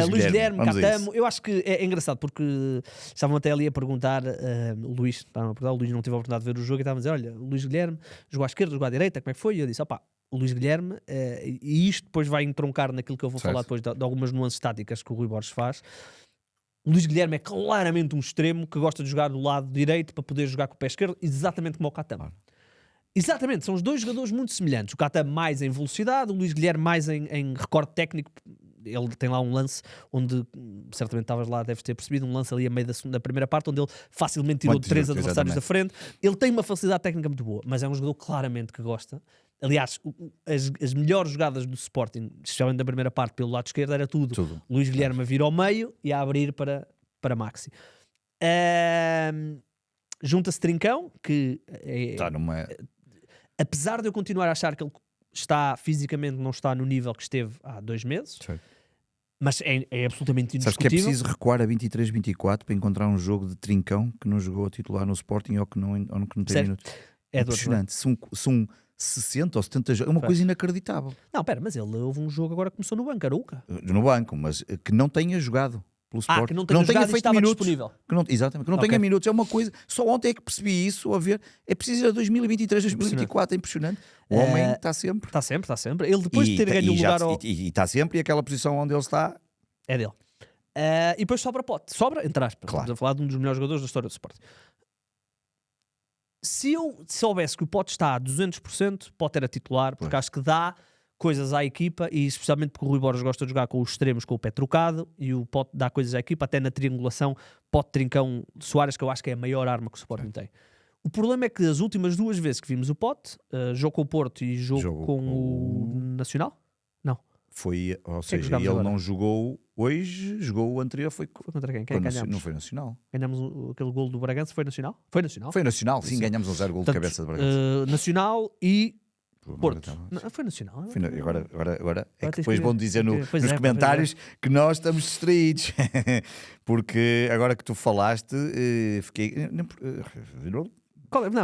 Luís Guilherme, Catamo. Eu acho que é engraçado porque estavam até ali a perguntar, o Luís não teve a oportunidade de ver o jogo e estavam a dizer, olha, o Luís Guilherme jogou à esquerda, jogou à direita, como é que foi? E eu disse, o Luís Guilherme, e isto depois vai entroncar naquilo que eu vou falar depois de algumas nuances táticas que o Rui Borges faz. O Luís Guilherme é claramente um extremo que gosta de jogar do lado direito para poder jogar com o pé esquerdo, exatamente como o Catamo. Exatamente, são os dois jogadores muito semelhantes. O Catamo mais em velocidade, o Luís Guilherme mais em recorde técnico. Ele tem lá um lance onde, certamente estavas lá, deves ter percebido, um lance ali a meio da primeira parte, onde ele facilmente tirou 3 adversários da frente. Ele tem uma facilidade técnica muito boa, mas é um jogador claramente que gosta. Aliás, as melhores jogadas do Sporting, especialmente da primeira parte pelo lado esquerdo, era tudo. Luís Guilherme a vir ao meio e a abrir para Maxi. Junta-se Trincão, que está numa... apesar de eu continuar a achar que ele está fisicamente, não está no nível que esteve há 2 meses, mas é absolutamente indiscutível. Sabes que é preciso recuar a 23-24 para encontrar um jogo de Trincão que não jogou a titular no Sporting ou que não tem minutos. É impressionante. São 60 ou 70 jogos, é uma coisa inacreditável. Não, mas ele houve um jogo agora que começou no banco, Arouca. No banco, mas que não tenha jogado pelo Sporting. Que não tenha feito minutos. Disponível. Exatamente, que não tenha minutos. É uma coisa, só ontem é que percebi isso, a ver, é preciso ir a 2023, 2024, é impressionante. O homem está sempre. Está sempre. Ele depois de ter ganho o lugar e está sempre, e aquela posição onde ele está... É dele. E depois sobra Pote. Sobra, entre aspas. Claro. Estamos a falar de um dos melhores jogadores da história do Sporting. Se eu soubesse que o Pote está a 200%, Pote era titular, porque acho que dá coisas à equipa, e especialmente porque o Rui Borges gosta de jogar com os extremos, com o pé trocado, e o Pote dá coisas à equipa, até na triangulação, Pote, Trincão, Soares, que eu acho que é a maior arma que o Sporting tem. O problema é que as últimas 2 vezes que vimos o Pote, jogo com o Porto e jogo com o Nacional, não. Foi, ou que seja, ele agora? não jogou hoje, jogou o anterior, foi Contra quem? Quem é que ganhámos? não foi Nacional. Ganhámos aquele gol do Bragança, foi Nacional? Foi Nacional? Foi Nacional, sim, ganhámos um 0 gol de cabeça de Bragança. Nacional e Porto. Agora Não, foi Nacional. Agora é que tens depois que- vão dizer Pois nos é, comentários que nós estamos distraídos. Porque agora que tu falaste, fiquei. Não,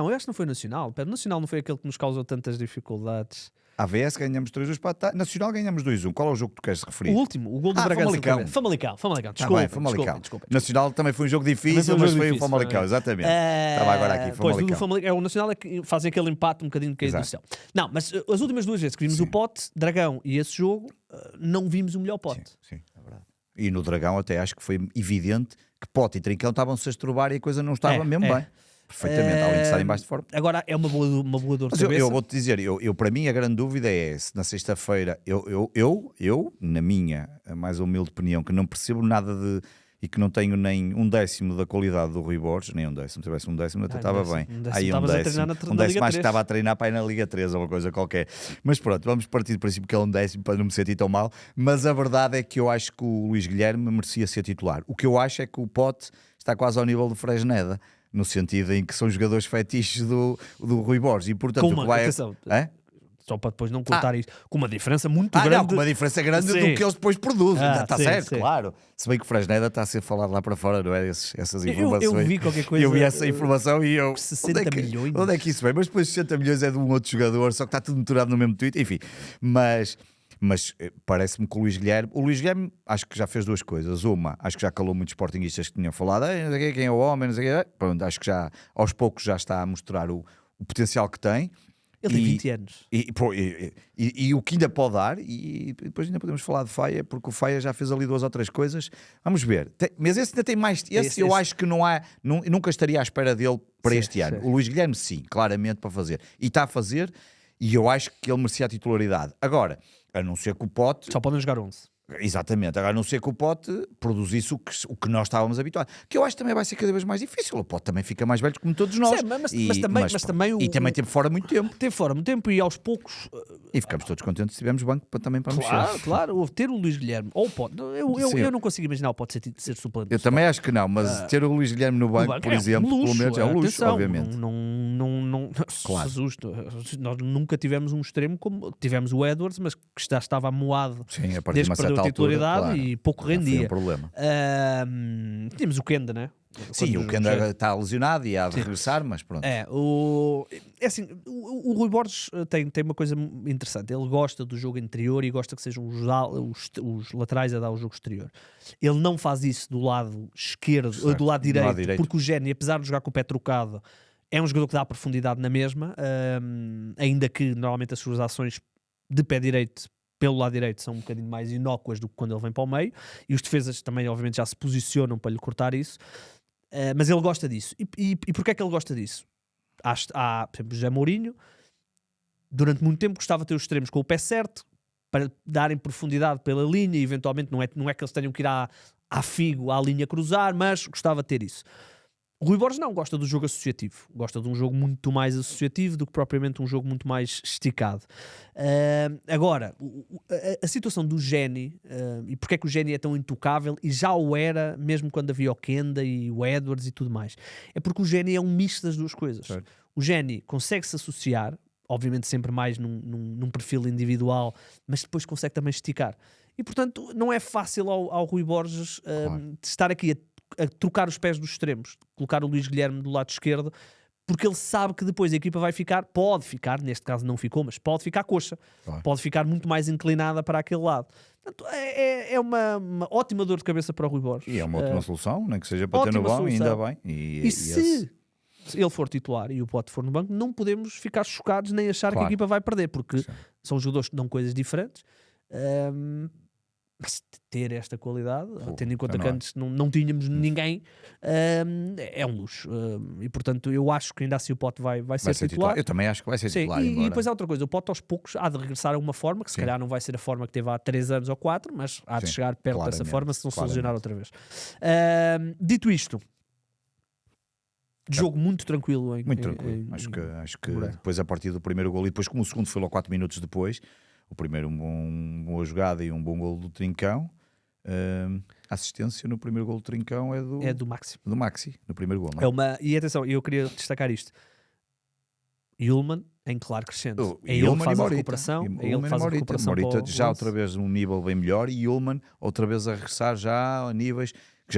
eu acho que não foi Nacional. Pera, Nacional não foi aquele que nos causou tantas dificuldades. AVS ganhamos 3-2 para Nacional ganhamos 2-1. Qual é o jogo que tu queres referir? O último, o gol do Bragança. Famalicão. Famalicão. Desculpa. Nacional também foi um jogo difícil, Também foi um mas jogo foi o difícil, Famalicão, foi. exatamente. Estava agora aqui, Pois, Famalicão. o Nacional é que fazem aquele empate um bocadinho caído do Exato. céu. Não, mas as últimas 2 vezes que vimos o Pote, Dragão e esse jogo, não vimos o melhor Pote. Sim, é verdade. E no Dragão até acho que foi evidente que Pote e Trincão estavam-se a estrobar e a coisa não estava mesmo bem. Perfeitamente, além de estar em baixo de forma. Agora é uma boa dor de Mas cabeça. eu vou-te dizer, para mim a grande dúvida é se na sexta-feira, na minha mais humilde opinião, que não percebo nada de e que não tenho nem 1/10 da qualidade do Rui Borges, nem 1/10, se tivesse 1/10 até estava bem. Aí 1/10 acho que estava a treinar para ir na Liga 3 ou uma coisa qualquer. Mas pronto, vamos partir do princípio que é 1/10 para não me sentir tão mal. Mas a verdade é que eu acho que o Luís Guilherme merecia ser titular. O que eu acho é que o Pote está quase ao nível do Fresneda, no sentido em que são jogadores fetiches do Rui Borges. E portanto, Com o uma que vai... atenção, É? só para depois não cortar isto, com uma diferença muito grande. Não, com uma diferença grande Sim. do que eles depois produzem. Está sim, certo, sim. claro. Se bem que o Fresneda está a ser falado lá para fora, não é? Essas Eu informações. vi qualquer coisa. Eu vi essa informação e eu. 60 milhões. Onde é que isso vem? Mas depois 60 milhões é de um outro jogador, só que está tudo misturado no mesmo tweet. Enfim, mas parece-me que o Luís Guilherme acho que já fez 2 coisas. Uma, acho que já calou muitos sportinguistas que tinham falado, não sei quem é o homem, não sei quem. Pronto, acho que já aos poucos já está a mostrar o potencial que tem. Ele tem 20 anos. E o que ainda pode dar, e depois ainda podemos falar de Faia, porque o Faia já fez ali 2 ou 3 coisas. Vamos ver. Mas esse ainda tem mais. Esse eu acho que nunca estaria à espera dele para este ano. O Luís Guilherme, sim, claramente para fazer. E está a fazer, e eu acho que ele merecia a titularidade. Agora, a não ser que o Pote. Só podem jogar 11. Exatamente, agora a não ser que o Pote produzisse o que nós estávamos habituados, que eu acho que também vai ser cada vez mais difícil. O Pote também fica mais velho como todos nós. Sim, mas também e também teve fora muito tempo. Teve fora muito tempo e aos poucos. E ficamos todos contentes se tivermos banco também para Claro, mexer. claro. Ter o Luís Guilherme ou o Pote. Eu não consigo imaginar o Pote ser suplente. Eu também acho que não, mas ter o Luís Guilherme no banco, por exemplo, pelo menos é um luxo, atenção, obviamente. Não, Claro. Jesus, nós nunca tivemos um extremo como tivemos o Edwards, mas que já estava amoado Sim, a partir de desde uma que perdeu certa a titularidade altura, claro. e pouco Foi rendia. um problema. Tínhamos o Kenda, né? Sim, o Kenda está lesionado e há de regressar, mas pronto. É assim, o Rui Borges tem uma coisa interessante. Ele gosta do jogo interior e gosta que sejam os laterais a dar o jogo exterior. Ele não faz isso do lado esquerdo, Certo. do lado direito, direito. porque o Géni, apesar de jogar com o pé trocado, é um jogador que dá profundidade na mesma, ainda que normalmente as suas ações de pé direito pelo lado direito são um bocadinho mais inócuas do que quando ele vem para o meio, e os defesas também obviamente já se posicionam para lhe cortar isso. Mas ele gosta disso. E porquê é que ele gosta disso? Há, por exemplo, José Mourinho, durante muito tempo gostava de ter os extremos com o pé certo, para darem profundidade pela linha, e eventualmente não é que eles tenham que ir à figo, à linha cruzar, mas gostava de ter isso. O Rui Borges não, gosta do jogo associativo. Gosta de um jogo muito mais associativo do que propriamente um jogo muito mais esticado. Agora, a situação do Géni, e porque é que o Géni é tão intocável, e já o era, mesmo quando havia o Kenda e o Edwards e tudo mais, é porque o Géni é um misto das duas coisas. Certo. O Géni consegue-se associar, obviamente sempre mais num perfil individual, mas depois consegue também esticar. E, portanto, não é fácil ao Rui Borges Claro. de estar aqui a trocar os pés dos extremos, colocar o Luís Guilherme do lado esquerdo, porque ele sabe que depois a equipa pode ficar, neste caso não ficou, mas pode ficar coxa, Claro. pode ficar muito mais inclinada para aquele lado. Portanto, é uma ótima dor de cabeça para o Rui Borges. E é uma ótima solução, nem que seja para ter no ótima banco, ainda solução. bem. E se ele for titular e o Pote for no banco, não podemos ficar chocados nem achar que Claro. a equipa vai perder, porque Sim. são jogadores que dão coisas diferentes. Mas ter esta qualidade, tendo em conta então que não é. antes não tínhamos ninguém, é um luxo. E portanto, eu acho que ainda assim o Pote vai Vai ser ser titular. titular. Eu também acho que vai ser Sim, titular, e embora. depois há outra coisa, o Pote aos poucos há de regressar a uma forma que se Sim. calhar não vai ser a forma que teve há 3 anos ou 4, mas há de Sim, chegar perto dessa claramente, forma se não se lesionar claramente. outra vez. Dito isto, jogo muito tranquilo. Muito tranquilo. Acho que Moreira. depois, a partir do primeiro gol, e depois, como o segundo foi logo 4 minutos depois, o primeiro boa jogada e um bom gol do Trincão. A assistência no primeiro gol do Trincão É do Maxi. do Maxi, no primeiro gol, não é? E atenção, eu queria destacar isto. Yulman em claro crescente. É ele que Yulman faz e a Morita. recuperação. É ele Yulman que e faz a Morita. recuperação. Morita para o já lance. outra vez num nível bem melhor e Yulman outra vez a regressar já a níveis que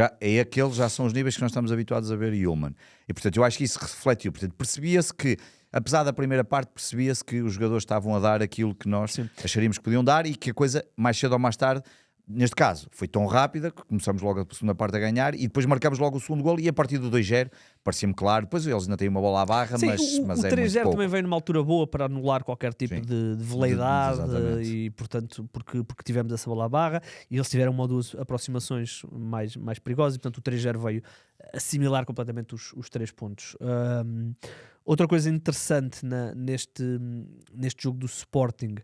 já são os níveis que nós estamos habituados a ver Yulman. E portanto eu acho que isso refletiu. Portanto, percebia-se que, apesar da primeira parte, percebia-se que os jogadores estavam a dar aquilo que nós acharíamos que podiam dar e que a coisa, mais cedo ou mais tarde, neste caso, foi tão rápida que começamos logo a segunda parte a ganhar e depois marcamos logo o segundo gol e a partir do 2-0 parecia-me claro. Depois eles ainda têm uma bola à barra, Sim, mas o é muito 3-0 pouco. também veio numa altura boa para anular qualquer tipo Sim. de veleidade Exatamente. e, portanto, porque tivemos essa bola à barra e eles tiveram uma ou duas aproximações mais perigosas e, portanto, o 3-0 veio assimilar completamente os 3 pontos. Outra coisa interessante neste jogo do Sporting,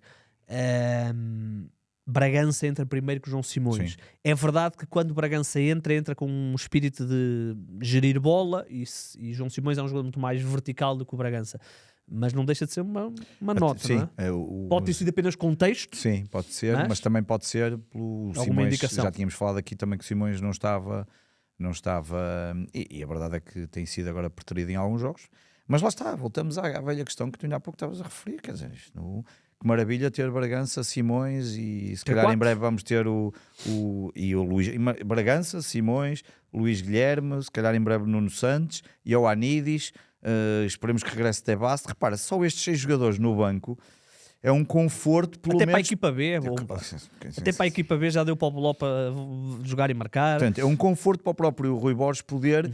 Bragança entra primeiro que o João Simões. Sim. É verdade que quando Bragança entra com um espírito de gerir bola e João Simões é um jogador muito mais vertical do que o Bragança. Mas não deixa de ser uma nota, Sim, não é? Pode ter sido apenas contexto. Sim, pode ser, mas também pode ser pelo Simões. indicação. Já tínhamos falado aqui também que o Simões não estava e a verdade é que tem sido agora preterido em alguns jogos. Mas lá está, voltamos à velha questão que tu ainda há pouco estavas a referir, quer dizer, que maravilha ter Bragança, Simões e se calhar em breve vamos ter o Luís Bragança, Simões, Luís Guilherme, se calhar em breve Nuno Santos e Ioannidis, esperemos que regresse até base. Repara, só estes 6 jogadores no banco é um conforto, pelo Até menos. para a equipa B é bom. Até para a equipa B já deu para o Ló para jogar e marcar. Portanto, é um conforto para o próprio Rui Borges poder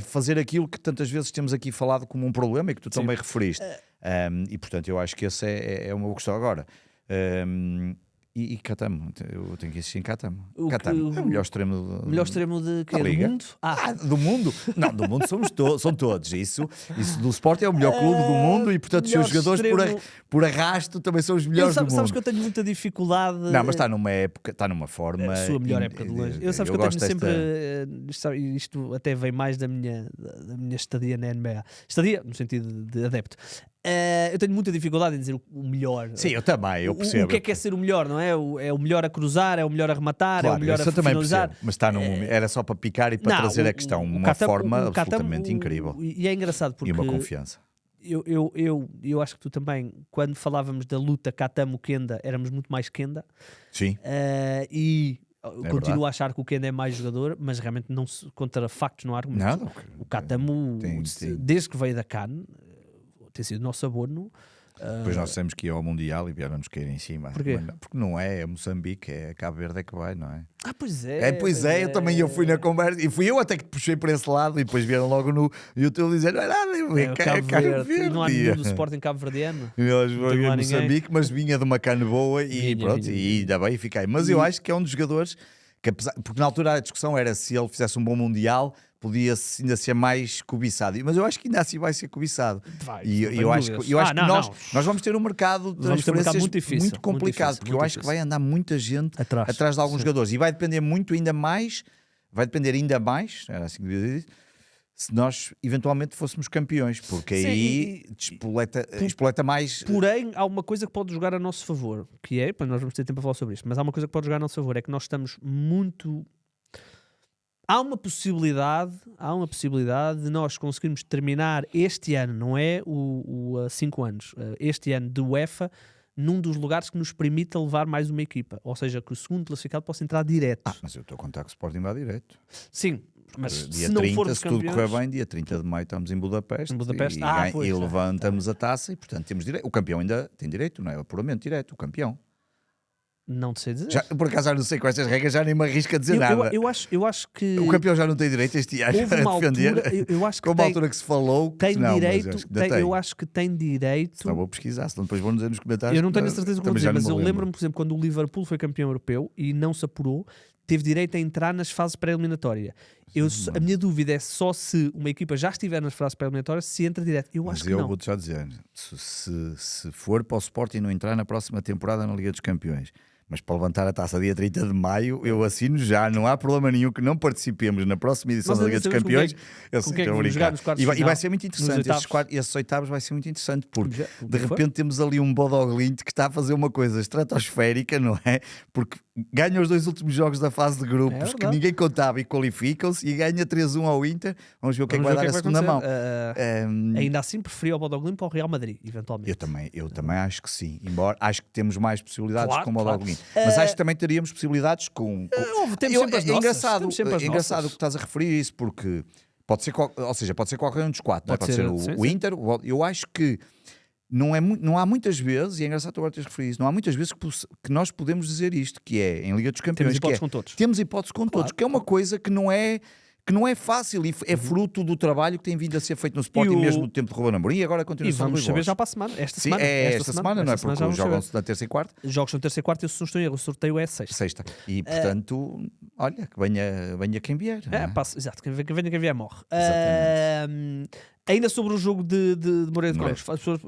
fazer aquilo que tantas vezes temos aqui falado como um problema e que tu também referiste. E portanto, eu acho que esse é uma boa questão. Agora, e Catamo, eu tenho que insistir em Catamo. Catamo é o melhor extremo de quê? da Do Liga. mundo? Do mundo? Não, do mundo são todos. Isso do Sport é o melhor clube do mundo e portanto os seus jogadores por arrasto também são os melhores do mundo. Sabes que eu tenho muita dificuldade. Não, mas está numa época, está numa forma. A sua melhor época de longe. Eu sabes que eu tenho sempre. Isto até vem mais da minha estadia na NBA. Estadia, no sentido de adepto. Eu tenho muita dificuldade em dizer o melhor. Sim, eu também, eu percebo. O que é ser o melhor, não é? É o melhor a cruzar, é o melhor a rematar, claro, é o melhor a também finalizar. Percebo, mas está era só para picar e para trazer a questão. Uma forma absolutamente incrível. E é engraçado porque... E uma confiança. Eu acho que tu também, quando falávamos da luta Catamo-Kenda, éramos muito mais Kenda. Sim. Continuo a achar que o Kenda é mais jogador, mas realmente não contra factos no argumento. Não, o Catamo, desde que veio da CAN, tem sido nosso abono. Depois nós dissemos que ia ao Mundial e vieram-nos cair em cima. Porquê? Porque não é Moçambique, é Cabo Verde é que vai, não é? Pois é. Eu também fui na conversa e fui eu até que te puxei para esse lado e depois vieram logo no YouTube dizer não é nada, Cabo Verde. Não há nenhum do Sporting Cabo-Verdiano. Nós em Moçambique, mas vinha de uma cana boa e pronto, e ainda bem fiquei. Mas eu acho que é um dos jogadores que, porque na altura a discussão era se ele fizesse um bom Mundial podia ainda ser mais cobiçado, mas eu acho que ainda assim vai ser cobiçado. Eu acho que nós vamos ter um mercado de transferências muito complicado, porque eu acho que vai andar muita gente atrás de alguns jogadores e vai depender ainda mais, era assim que eu ia dizer, se nós eventualmente fôssemos campeões, porque aí espoleta mais. Porém, há uma coisa que pode jogar a nosso favor, que é, nós vamos ter tempo a falar sobre isto, mas há uma coisa que pode jogar a nosso favor, é que nós estamos muito... Há uma possibilidade de nós conseguirmos terminar este ano, não é há 5 anos, este ano de UEFA, num dos lugares que nos permita levar mais uma equipa. Ou seja, que o segundo classificado possa entrar direto. Mas eu estou a contar que o Sporting vai direto. Sim, mas dia se não 30, formos se tudo campeões... correr bem, dia 30 de maio estamos em Budapeste, e levantamos a taça e portanto temos direito. O campeão ainda tem direito, não é? É puramente direto, o campeão. Não te sei dizer. Por acaso já não sei com estas regras, já nem me arrisco a dizer nada. Eu acho que o campeão já não tem direito este ano houve a uma defender. altura, eu acho que Como a altura que se falou, tem não, direito. mas Eu acho que tem direito. Senão vou pesquisar, senão depois vão dizer nos comentários. Eu não tenho a certeza como dizer, mas eu lembro. lembro-me, por exemplo, quando o Liverpool foi campeão europeu e não se apurou, teve direito a entrar nas fases pré-eliminatórias. A minha dúvida é só se uma equipa já estiver nas fases pré-eliminatórias, se entra direto. Eu acho que não. Eu vou-te já dizer, se for para o Sporting não entrar na próxima temporada na Liga dos Campeões, mas para levantar a taça dia 30 de maio, eu assino já, não há problema nenhum que não participemos na próxima edição da Liga dos Campeões. Eu sei que eu vou brincar. E vai ser muito interessante, esses oitavos vai ser muito interessante, porque de repente temos ali um Bodoglint que está a fazer uma coisa estratosférica, não é? Porque ganha os 2 últimos jogos da fase de grupos, que ninguém contava, e qualificam-se, e ganha 3-1 ao Inter. Vamos ver o que é que vai dar a segunda mão. Ainda assim preferia o Bodoglint para o Real Madrid, eventualmente. Eu também acho que sim, embora acho que temos mais possibilidades com o Bodoglint. Mas acho que também teríamos possibilidades com... É engraçado o que estás a referir isso, porque pode ser, pode ser qualquer um dos 4, pode ser o Inter. Eu acho que não há muitas vezes, e é engraçado tu agora teres referido isso, não há muitas vezes que nós podemos dizer isto, que é em Liga dos Campeões, temos hipótese com todos, que é uma coisa que não é fácil e é fruto do trabalho que tem vindo a ser feito no Sporting mesmo no tempo de Ruben Amorim e agora continua a ser. E vamos saber já para a semana. Esta semana, não é? Porque os jogam-se na terça e quarta. Jogos na terça e quarta, e se não estou em erro, o sorteio é sexta. E portanto, olha, que venha quem vier. Exato, quem venha quem vier morre. Ainda sobre o jogo de Moreira de Cónegos, as pessoas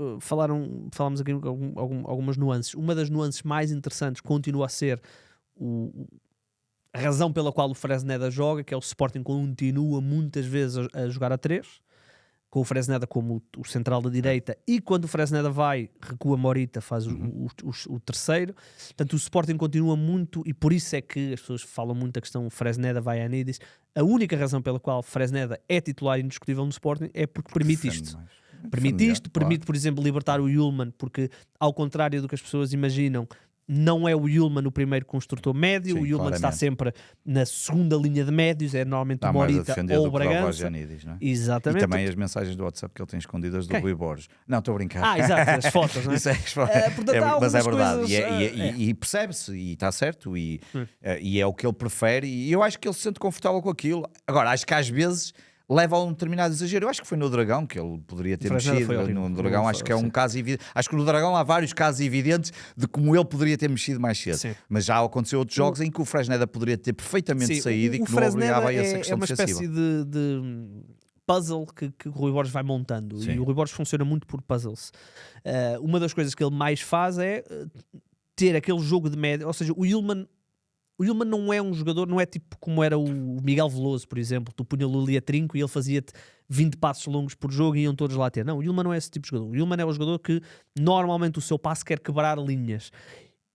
falámos aqui algumas nuances. Uma das nuances mais interessantes continua a ser a razão pela qual o Fresneda joga, que é o Sporting continua muitas vezes a jogar a 3, com o Fresneda como o central da direita, e quando o Fresneda vai, recua Morita, faz o terceiro. Portanto, o Sporting continua muito, e por isso é que as pessoas falam muito da questão Fresneda vai a Nidis. A única razão pela qual Fresneda é titular indiscutível no Sporting é porque permite isto. Permite, por exemplo, libertar o Yulman, porque, ao contrário do que as pessoas imaginam, não é o Yulman o primeiro construtor médio. O Yulman está sempre na segunda linha de médios, é normalmente o Morita ou o Bragança. Não é? Exatamente. E também as mensagens do WhatsApp que ele tem escondidas do Rui Borges. Não, estou a brincar. Exato, as fotos, não é? Mas é verdade. E percebe-se, e está certo, e é o que ele prefere, e eu acho que ele se sente confortável com aquilo. Agora, acho que às vezes leva a um determinado exagero. Eu acho que foi no Dragão que ele poderia ter mexido. No Dragão acho que é um caso evidente. Acho que no Dragão há vários casos evidentes de como ele poderia ter mexido mais cedo. Sim. Mas já aconteceu outros jogos em que o Fresneda poderia ter perfeitamente saído e que não obrigava a essa questão defensiva. É uma espécie de puzzle que o Rui Borges vai montando. Sim. E o Rui Borges funciona muito por puzzles. Uma das coisas que ele mais faz é ter aquele jogo de média. Ou seja, o Yulman não é um jogador, não é tipo como era o Miguel Veloso, por exemplo. Tu punha-lo ali a trinco e ele fazia-te 20 passos longos por jogo e iam todos lá ter. Não, o Yulman não é esse tipo de jogador. O Yulman é o jogador que normalmente o seu passe quer quebrar linhas.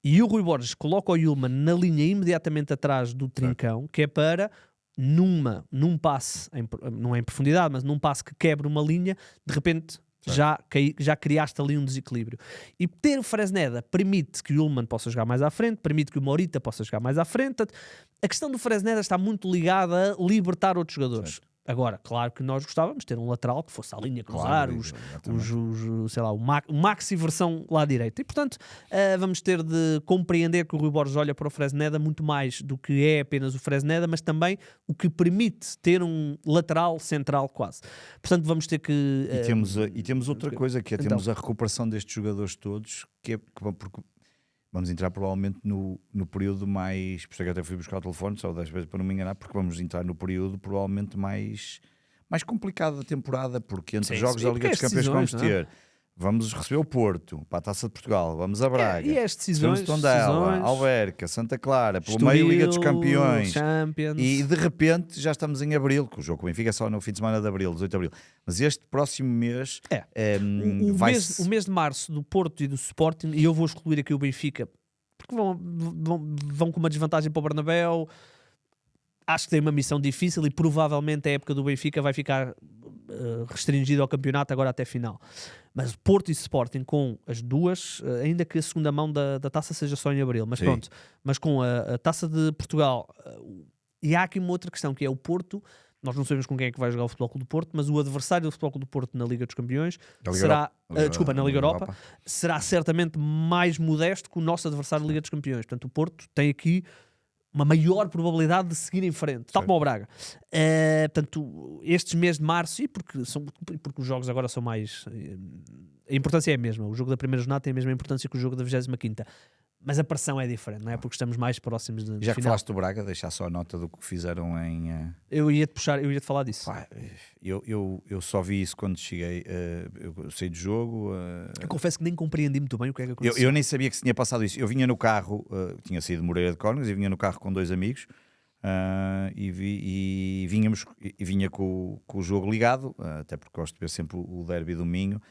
E o Rui Borges coloca o Yulman na linha imediatamente atrás do trincão, que é para, num passe, não é em profundidade, mas num passe que quebra uma linha, de repente já criaste ali um desequilíbrio. E ter o Fresneda permite que o Yulman possa jogar mais à frente, permite que o Morita possa jogar mais à frente. A questão do Fresneda está muito ligada a libertar outros jogadores. Certo. Agora, claro que nós gostávamos de ter um lateral que fosse à linha cruzar, sei lá, o Maxi versão lá direita. E, portanto, vamos ter de compreender que o Rui Borges olha para o Fresneda muito mais do que é apenas o Fresneda, mas também o que permite ter um lateral central quase. Portanto, vamos ter que... E temos outra coisa, que é temos a recuperação destes jogadores todos, porque vamos entrar provavelmente no período mais... Por isso é que até fui buscar o telefone, só 10 vezes para não me enganar, porque vamos entrar no período provavelmente mais complicado da temporada, porque entre jogos da Liga dos Campeões que vamos ter, vamos receber o Porto para a Taça de Portugal, vamos a Braga, e as decisões, Tondela, Alverca, Santa Clara, pelo meio Liga dos Campeões, Champions. E de repente já estamos em Abril, que o jogo com o Benfica é só no fim de semana de Abril, 18 de Abril, mas este próximo mês o mês de Março do Porto e do Sporting, e eu vou excluir aqui o Benfica porque vão com uma desvantagem para o Bernabéu. Acho que tem uma missão difícil e provavelmente a época do Benfica vai ficar restringida ao campeonato agora até final. Mas Porto e Sporting com as duas, ainda que a segunda mão da taça seja só em Abril, mas pronto, mas com a Taça de Portugal. E há aqui uma outra questão, que é o Porto nós não sabemos com quem é que vai jogar o Futebol Clube do Porto, mas o adversário do Futebol Clube do Porto na Liga dos Campeões será, na Liga Europa, será certamente mais modesto que o nosso adversário da Liga dos Campeões. Portanto, o Porto tem aqui uma maior probabilidade de seguir em frente, tal como o Braga. Portanto, estes meses de março, e porque os jogos agora são mais... a importância é a mesma. O jogo da primeira jornada tem a mesma importância que o jogo da 25ª. Mas a pressão é diferente, não é? Porque estamos mais próximos de Já que final. falaste do Braga, deixar só a nota do que fizeram em... Eu ia-te falar disso. Pá, eu só vi isso quando cheguei, eu saí do jogo. Eu confesso que nem compreendi muito bem o que é que aconteceu. Eu nem sabia que se tinha passado isso. Eu vinha no carro, tinha saído de Moreira de Cónegos e vinha no carro com 2 amigos e vinha com o jogo ligado, até porque gosto de ver sempre o derby do Minho.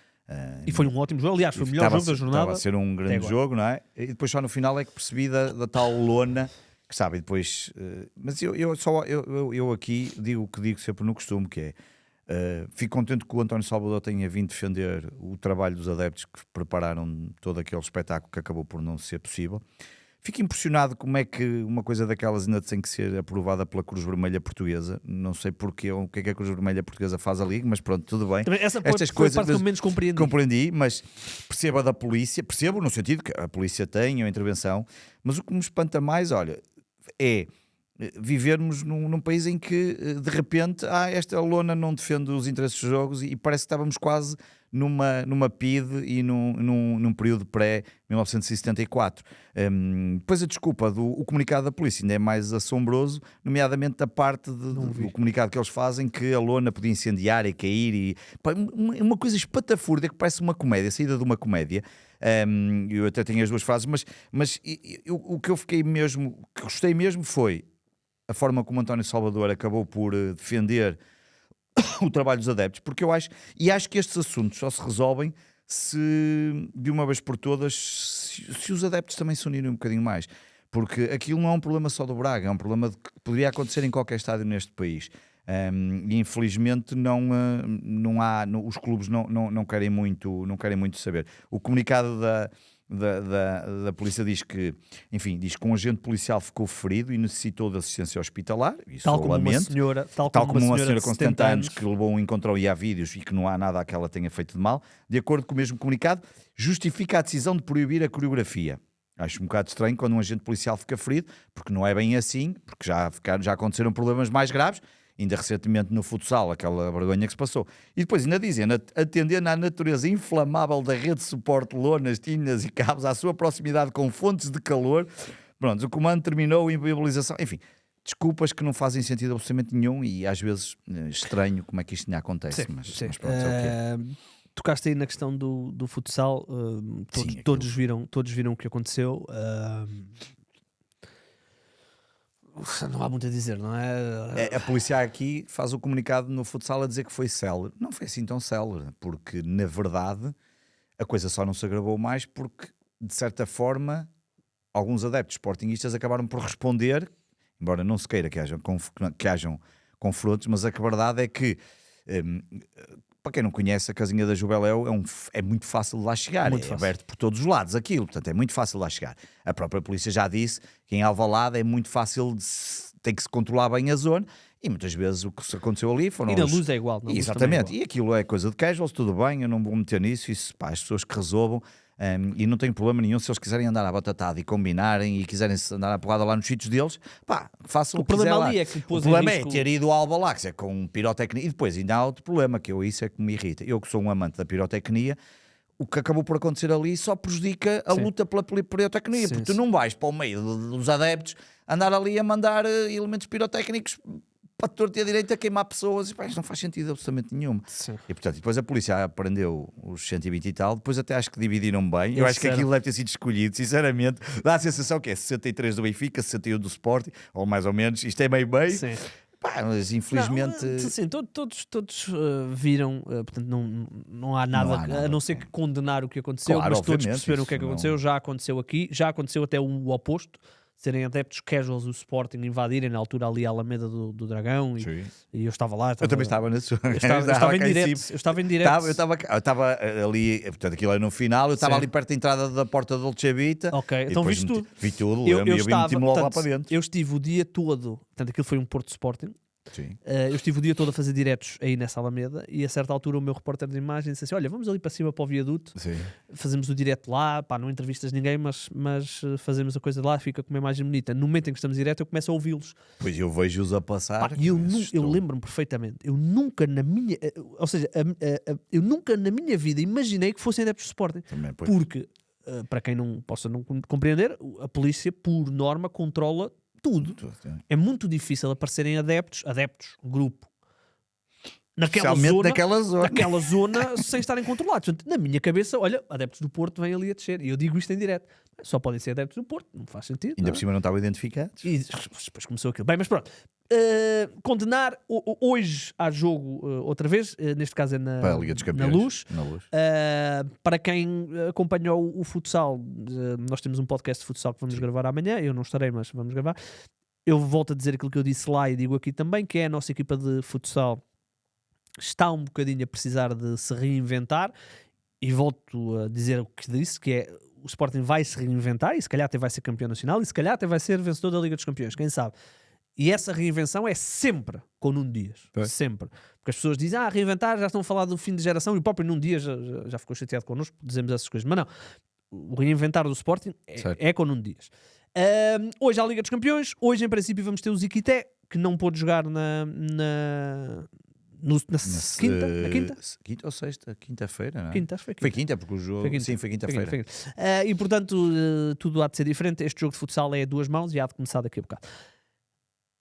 E foi um ótimo jogo, aliás, foi o melhor jogo da jornada. Estava a ser um grande jogo, não é? E depois só no final é que percebi da tal lona, que sabe, e depois... mas eu aqui digo o que digo sempre no costume, que é... fico contente que o António Salvador tenha vindo defender o trabalho dos adeptos que prepararam todo aquele espetáculo que acabou por não ser possível. Fico impressionado como é que uma coisa daquelas ainda tem que ser aprovada pela Cruz Vermelha Portuguesa. Não sei porquê, o que é que a Cruz Vermelha Portuguesa faz ali, mas pronto, tudo bem. Também estas coisas parte que eu menos compreendi, mas percebo a da polícia, percebo no sentido que a polícia tem a intervenção, mas o que me espanta mais, olha, é vivermos num país em que de repente esta lona não defende os interesses dos jogos e parece que estávamos quase numa PIDE e num período pré-1974. Depois a desculpa o comunicado da polícia ainda é mais assombroso, nomeadamente da parte do comunicado que eles fazem, que a lona podia incendiar e cair uma coisa espatafúrdia que parece uma comédia, saída de uma comédia. Eu até tenho as duas frases, mas o que eu fiquei mesmo, que gostei mesmo foi a forma como António Salvador acabou por defender o trabalho dos adeptos, porque eu acho que estes assuntos só se resolvem se, de uma vez por todas, se os adeptos também se unirem um bocadinho mais, porque aquilo não é um problema só do Braga, é um problema que poderia acontecer em qualquer estádio neste país. E infelizmente os clubes não querem muito saber. O comunicado da polícia diz que um agente policial ficou ferido e necessitou de assistência hospitalar. Isso tal como uma senhora com 70 anos que levou um encontrão e há vídeos e que não há nada a que ela tenha feito de mal. De acordo com o mesmo comunicado, justifica a decisão de proibir a coreografia. Acho um bocado estranho quando um agente policial fica ferido, porque não é bem assim, porque já aconteceram problemas mais graves. Ainda recentemente no futsal, aquela vergonha que se passou. E depois ainda dizem, atendendo à natureza inflamável da rede de suporte, lonas, tinhas e cabos, à sua proximidade com fontes de calor, pronto, o comando terminou a imobilização. Enfim, desculpas que não fazem sentido absolutamente nenhum e às vezes estranho como é que isto ainda acontece. Sim, mas sim. Pronto, é o que é. Tocaste aí na questão do futsal, todos viram o que aconteceu. Não há muito a dizer, não é? A polícia aqui faz o comunicado no futsal a dizer que foi célere. Não foi assim tão célere, porque na verdade a coisa só não se agravou mais porque, de certa forma, alguns adeptos sportinguistas acabaram por responder, embora não se queira que hajam confrontos, mas a verdade é que, para quem não conhece, a casinha da Jubeléu é muito fácil de lá chegar, aberto por todos os lados aquilo, portanto é muito fácil de lá chegar. A própria polícia já disse que em Alvalade é muito fácil, tem que se controlar bem a zona, e muitas vezes o que aconteceu ali foram... E na luz é igual. Exatamente, é igual. E aquilo é coisa de casuals, tudo bem, eu não vou meter nisso, isso, as pessoas que resolvam, e não tem problema nenhum se eles quiserem andar à batatada e combinarem e quiserem andar à porrada lá nos sítios deles, façam o que quiser lá. É que o problema é ter ido ao Alvalade, que é com pirotecnia, e depois ainda há outro problema, isso é que me irrita. Eu que sou um amante da pirotecnia, o que acabou por acontecer ali só prejudica a luta pela pirotecnia, porque tu não vais para o meio dos adeptos andar ali a mandar elementos pirotécnicos para torto e a direita a queimar pessoas, e isto não faz sentido absolutamente nenhum. E portanto, depois a polícia prendeu os 120 e tal, depois até acho que dividiram bem. Eu acho que aquilo deve ter sido escolhido, sinceramente. Dá a sensação que é 63 do Benfica, 61 do Sporting, ou mais ou menos, isto é meio. Mas infelizmente... Sim, todos viram, portanto não há nada a não ser que condenar o que aconteceu, claro, mas todos perceberam o que é que aconteceu, já aconteceu aqui, já aconteceu até o oposto, serem adeptos casuals do Sporting invadirem na altura ali a Alameda do Dragão e eu estava lá. Eu também estava na sua. Eu estava em direto. Eu estava ali, portanto aquilo era no final, eu estava ali perto da entrada da porta do Dolce Vita. Ok, então viste tudo? Vi tudo, eu meti-me logo lá para dentro. Eu estive o dia todo, portanto aquilo foi um Porto Sporting, Sim. Eu estive o dia todo a fazer diretos aí nessa Alameda e a certa altura o meu repórter de imagem disse assim, olha, vamos ali para cima para o viaduto, Sim. fazemos o direto lá, pá, não entrevistas ninguém, mas fazemos a coisa de lá, fica com uma imagem bonita. No momento em que estamos direto eu começo a ouvi-los. Pois eu vejo-os a passar. Pá, e eu lembro-me perfeitamente, eu nunca na minha vida imaginei que fossem adeptos de Sporting. Também, pois. Porque, para quem não possa não compreender, a polícia, por norma, controla tudo. É muito difícil aparecerem adeptos, grupo, naquela zona sem estarem controlados. Portanto, na minha cabeça, olha, adeptos do Porto vêm ali a descer. E eu digo isto em direto. Só podem ser adeptos do Porto, não faz sentido. Ainda por cima não estavam identificados. E depois começou aquilo. Bem, mas pronto. Condenar, hoje há jogo outra vez, neste caso é para a Liga dos Campeões, na Luz. Na Luz. Para quem acompanhou o futsal, nós temos um podcast de futsal que vamos gravar amanhã. Eu não estarei, mas vamos gravar. Eu volto a dizer aquilo que eu disse lá e digo aqui também, que é a nossa equipa de futsal está um bocadinho a precisar de se reinventar, e volto a dizer o que disse, que é o Sporting vai se reinventar e se calhar até vai ser campeão nacional e se calhar até vai ser vencedor da Liga dos Campeões, quem sabe. E essa reinvenção é sempre com Nuno Dias. Sempre. Porque as pessoas dizem, reinventar, já estão a falar do fim de geração, e o próprio Nuno Dias já ficou chateado connosco, dizemos essas coisas. Mas não, o reinventar do Sporting é com Nuno Dias. Hoje há a Liga dos Campeões, hoje em princípio vamos ter o Ziquité, que não pôde jogar na quinta? Quinta ou sexta? Quinta-feira, não é? Quinta, acho que foi quinta, porque o jogo... Sim, foi quinta-feira. E portanto, tudo há de ser diferente. Este jogo de futsal é a duas mãos e há de começar daqui a bocado.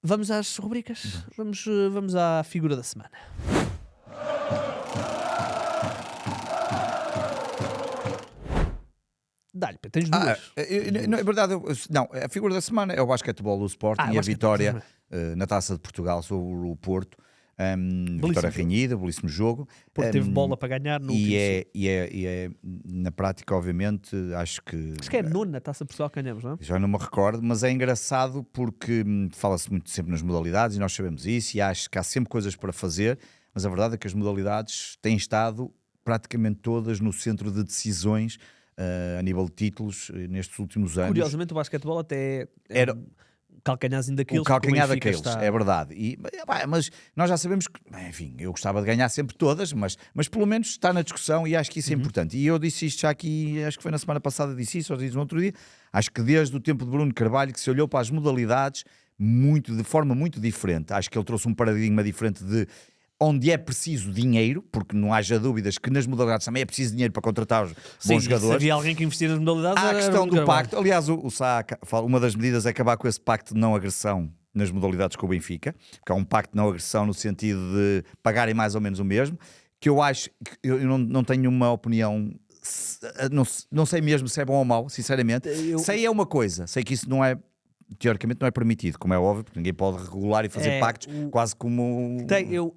Vamos às rubricas? Vamos à figura da semana. Dá-lhe, tens duas. Não, é verdade, a figura da semana é o basquetebol do Sporting e a vitória na Taça de Portugal sobre o Porto. Vitória renhida, belíssimo jogo. Porque teve bola para ganhar no e é na prática, obviamente, acho que é a nona Taça de Portugal que ganhamos, não é? Já não me recordo, mas é engraçado porque fala-se muito sempre nas modalidades e nós sabemos isso e acho que há sempre coisas para fazer, mas a verdade é que as modalidades têm estado praticamente todas no centro de decisões a nível de títulos nestes últimos anos. Curiosamente o basquetebol até era calcanharzinho daqueles. O calcanhar daqueles, é verdade. Mas nós já sabemos que, enfim, eu gostava de ganhar sempre todas, mas pelo menos está na discussão e acho que isso é importante. E eu disse isto já aqui, acho que foi na semana passada, disse isso, ou disse no outro dia, acho que desde o tempo de Bruno Carvalho que se olhou para as modalidades de forma muito diferente. Acho que ele trouxe um paradigma diferente de onde é preciso dinheiro, porque não haja dúvidas que nas modalidades também é preciso dinheiro para contratar os bons jogadores. Se havia alguém que investir nas modalidades, há a questão do pacto. Aliás, o Sá, uma das medidas é acabar com esse pacto de não agressão nas modalidades com o Benfica, que é um pacto de não agressão no sentido de pagarem mais ou menos o mesmo, que eu acho que eu não tenho uma opinião, não sei mesmo se é bom ou mau, sinceramente. Sei é uma coisa, sei que isso não é, teoricamente não é permitido, como é óbvio, porque ninguém pode regular e fazer pactos quase como...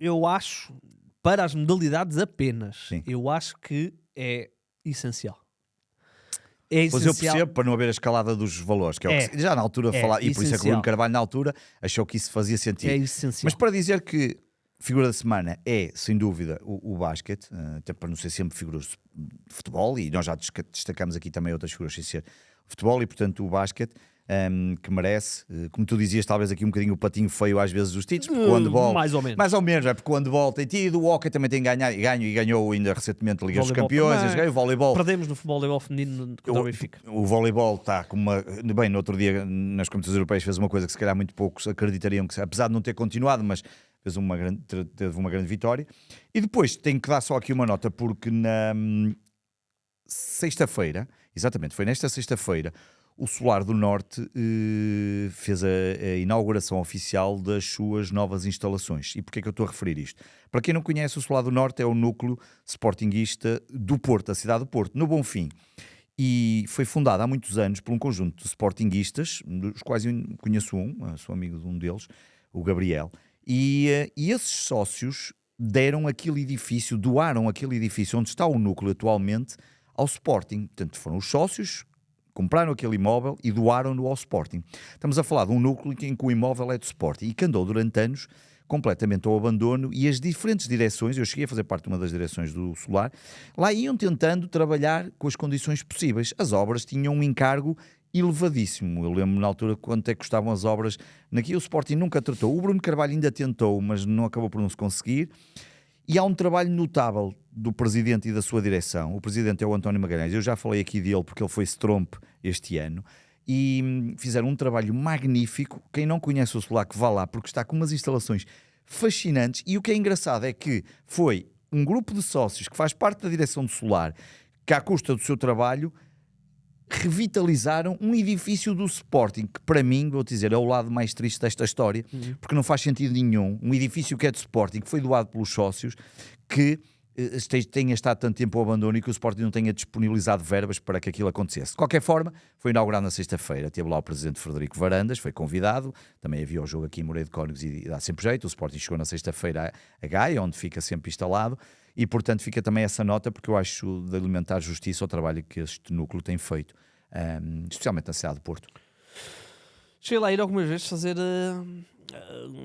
Eu acho, para as modalidades apenas, Sim. eu acho que é essencial. Pois eu percebo, para não haver a escalada dos valores, que é o que já na altura falar, e por isso é que o Bruno Carvalho na altura achou que isso fazia sentido. É essencial. Mas para dizer que figura da semana é, sem dúvida, o basquete, até para não ser sempre figuras de futebol, e nós já destacamos aqui também outras figuras sem ser futebol, e portanto o basquete, que merece, como tu dizias, talvez aqui um bocadinho o patinho feio às vezes dos títulos, porque o handball, mais ou menos, é porque o handball tem tido, o hockey também tem ganho e ganhou ainda recentemente a Liga dos Campeões, o voleibol. Perdemos no voleibol feminino contra o Benfica. O voleibol está com uma... Bem, no outro dia nas competições europeias fez uma coisa que se calhar muito poucos acreditariam, que apesar de não ter continuado, mas teve uma grande vitória. E depois tenho que dar só aqui uma nota, porque na sexta-feira, exatamente, foi nesta sexta-feira, o Solar do Norte fez a inauguração oficial das suas novas instalações. E porquê é que eu estou a referir isto? Para quem não conhece, o Solar do Norte é o núcleo sportinguista do Porto, da cidade do Porto, no Bonfim. E foi fundado há muitos anos por um conjunto de sportinguistas, dos quais eu conheço sou amigo de um deles, o Gabriel. E esses sócios doaram aquele edifício onde está o núcleo atualmente ao Sporting. Portanto, foram os sócios, compraram aquele imóvel e doaram-no ao Sporting. Estamos a falar de um núcleo em que o imóvel é do Sporting e que andou durante anos completamente ao abandono, e as diferentes direções, eu cheguei a fazer parte de uma das direções do Solar, lá iam tentando trabalhar com as condições possíveis. As obras tinham um encargo elevadíssimo. Eu lembro na altura quanto é que custavam as obras. Naquilo o Sporting nunca tratou. O Bruno Carvalho ainda tentou, mas não acabou por não se conseguir. E há um trabalho notável do presidente e da sua direção. O presidente é o António Magalhães. Eu já falei aqui dele porque ele foi Strompe este ano. E fizeram um trabalho magnífico. Quem não conhece o Solar, que vá lá, porque está com umas instalações fascinantes. E o que é engraçado é que foi um grupo de sócios que faz parte da direção do Solar, que à custa do seu trabalho revitalizaram um edifício do Sporting, que para mim, vou dizer, é o lado mais triste desta história, porque não faz sentido nenhum. Um edifício que é de Sporting, que foi doado pelos sócios, que tenha estado tanto tempo ao abandono e que o Sporting não tenha disponibilizado verbas para que aquilo acontecesse. De qualquer forma, foi inaugurado na sexta-feira. Teve lá o presidente Frederico Varandas, foi convidado. Também havia o jogo aqui em Moreira de Cónegos e dá sempre jeito. O Sporting chegou na sexta-feira a Gaia, onde fica sempre instalado. E, portanto, fica também essa nota, porque eu acho de alimentar justiça ao trabalho que este núcleo tem feito, especialmente na cidade de Porto. Cheguei lá a ir algumas vezes fazer...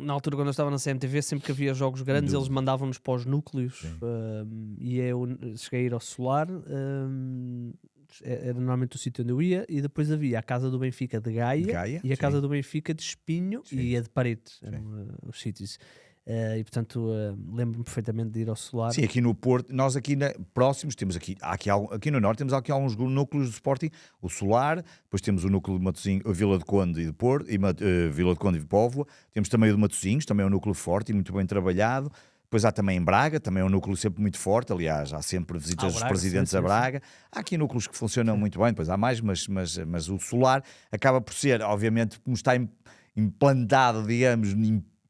na altura, quando eu estava na CMTV, sempre que havia jogos grandes, eles mandavam-nos para os núcleos. E eu cheguei a ir ao Solar, era normalmente o sítio onde eu ia, e depois havia a Casa do Benfica de Gaia e a Casa do Benfica de Espinho e a de Paredes. Eram os sítios. E portanto lembro-me perfeitamente de ir ao Solar. Sim, aqui no Porto, nós aqui próximos temos aqui no Norte temos aqui alguns núcleos do Sporting, o Solar, depois temos o núcleo de Matosinhos, Vila de Conde e de Porto, Vila de Conde e de Póvoa, temos também o de Matosinhos, também é um núcleo forte e muito bem trabalhado. Depois há também em Braga, também é um núcleo sempre muito forte, aliás, há sempre visitas dos presidentes a Braga. Há aqui núcleos que funcionam muito bem, depois há mais, mas o Solar acaba por ser, obviamente, como está implantado, digamos,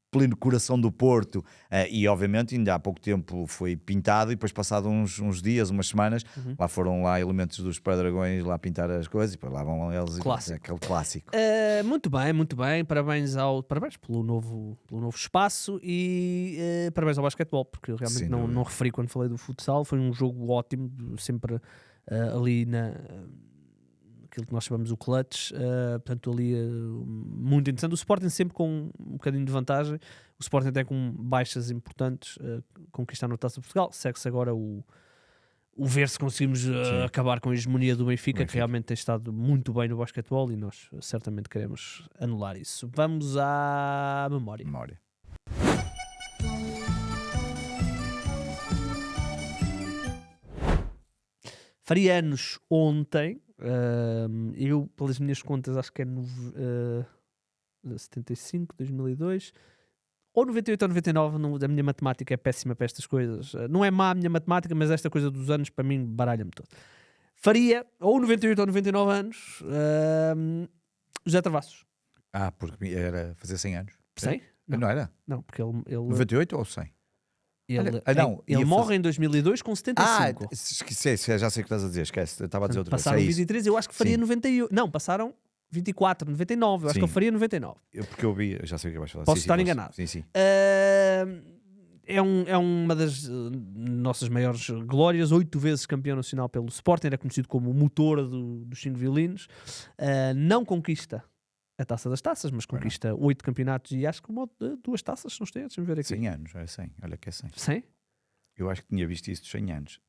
pleno coração do Porto, e obviamente ainda há pouco tempo foi pintado e depois passado uns dias, umas semanas, lá foram lá elementos dos Pré-Dragões lá pintar as coisas e depois lá vão eles aquele clássico. Muito bem, parabéns pelo novo espaço e parabéns ao basquetebol, porque eu realmente não referi quando falei do futsal, foi um jogo ótimo, sempre ali aquilo que nós chamamos o clutch, portanto ali muito interessante. O Sporting sempre com um bocadinho de vantagem, o Sporting até com baixas importantes, conquistar no Taça de Portugal. Segue-se agora o ver se conseguimos acabar com a hegemonia do Benfica, que realmente tem estado muito bem no basquetebol e nós certamente queremos anular isso. Vamos à memória. Faria anos ontem. Eu, pelas minhas contas, acho que é 75, 2002 ou 98 ou 99. A minha matemática é péssima para estas coisas. Não é má a minha matemática, mas esta coisa dos anos para mim baralha-me todo. Faria ou 98 ou 99 anos. José Travassos. Porque era fazer 100 anos. 100? Não era? Não, porque ele 98 ou 100? Ele morre em 2002 com 75. Esqueci, já sei o que estás a dizer, esquece. Eu estava a dizer outra coisa. Passaram 23, eu acho que faria 98. Não, passaram 24, 99. Eu acho que ele faria 99. Porque eu vi, já sei o que vais falar. Posso estar enganado. Sim. É uma das nossas maiores glórias, 8 vezes campeão nacional pelo Sporting, era conhecido como o motor dos 5 violinos. Não conquista a Taça das Taças, mas conquista 8 campeonatos e acho que 2 taças, não sei, deixa-me ver aqui. 100 anos, é 100, olha que é 100. 100? Eu acho que tinha visto isso de 100 anos.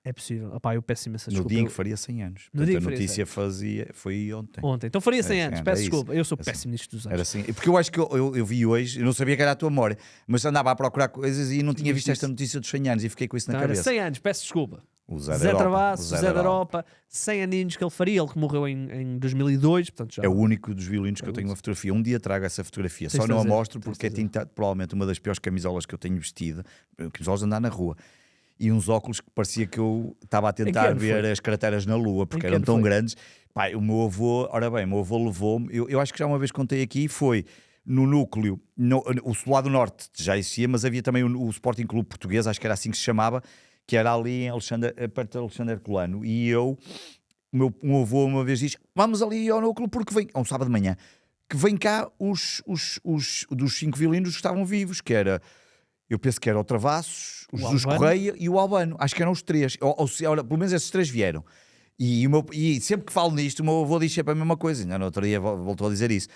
É possível. Eu peço imensa desculpa. No dia em que faria 100 anos. A notícia foi ontem. Então faria 100 anos, peço desculpa. Eu sou péssimo nisto dos anos. Era assim. Porque eu acho que eu vi hoje, eu não sabia que era a tua memória, mas andava a procurar coisas e não tinha visto esta notícia dos 100 anos e fiquei com isso na cabeça. 100 anos, peço desculpa. O Zé Travassos, Zé da Europa, 100 aninhos que ele faria, ele que morreu em 2002. Portanto, já... É o único dos violinos que eu tenho uma fotografia. Um dia trago essa fotografia, só não a mostro porque é provavelmente uma das piores camisolas que eu tenho vestido, camisolas de andar na rua. E uns óculos que parecia que eu estava a tentar ver as crateras na lua, porque eram tão grandes. Pai, o meu avô levou-me, eu acho que já uma vez contei aqui, foi no núcleo, o lado norte já existia, mas havia também o Sporting Clube Português, acho que era assim que se chamava, que era ali perto de Alexandre Herculano. E o meu avô uma vez disse, vamos ali ao núcleo porque vem, um sábado de manhã, que vem cá os dos 5 violinos que estavam vivos, que era... Eu penso que era o Travassos, o Jesus Correia e o Albano. Acho que eram os 3. Ou pelo menos esses 3 vieram. E sempre que falo nisto, o meu avô diz sempre a mesma coisa. Ainda no outro dia voltou a dizer isso.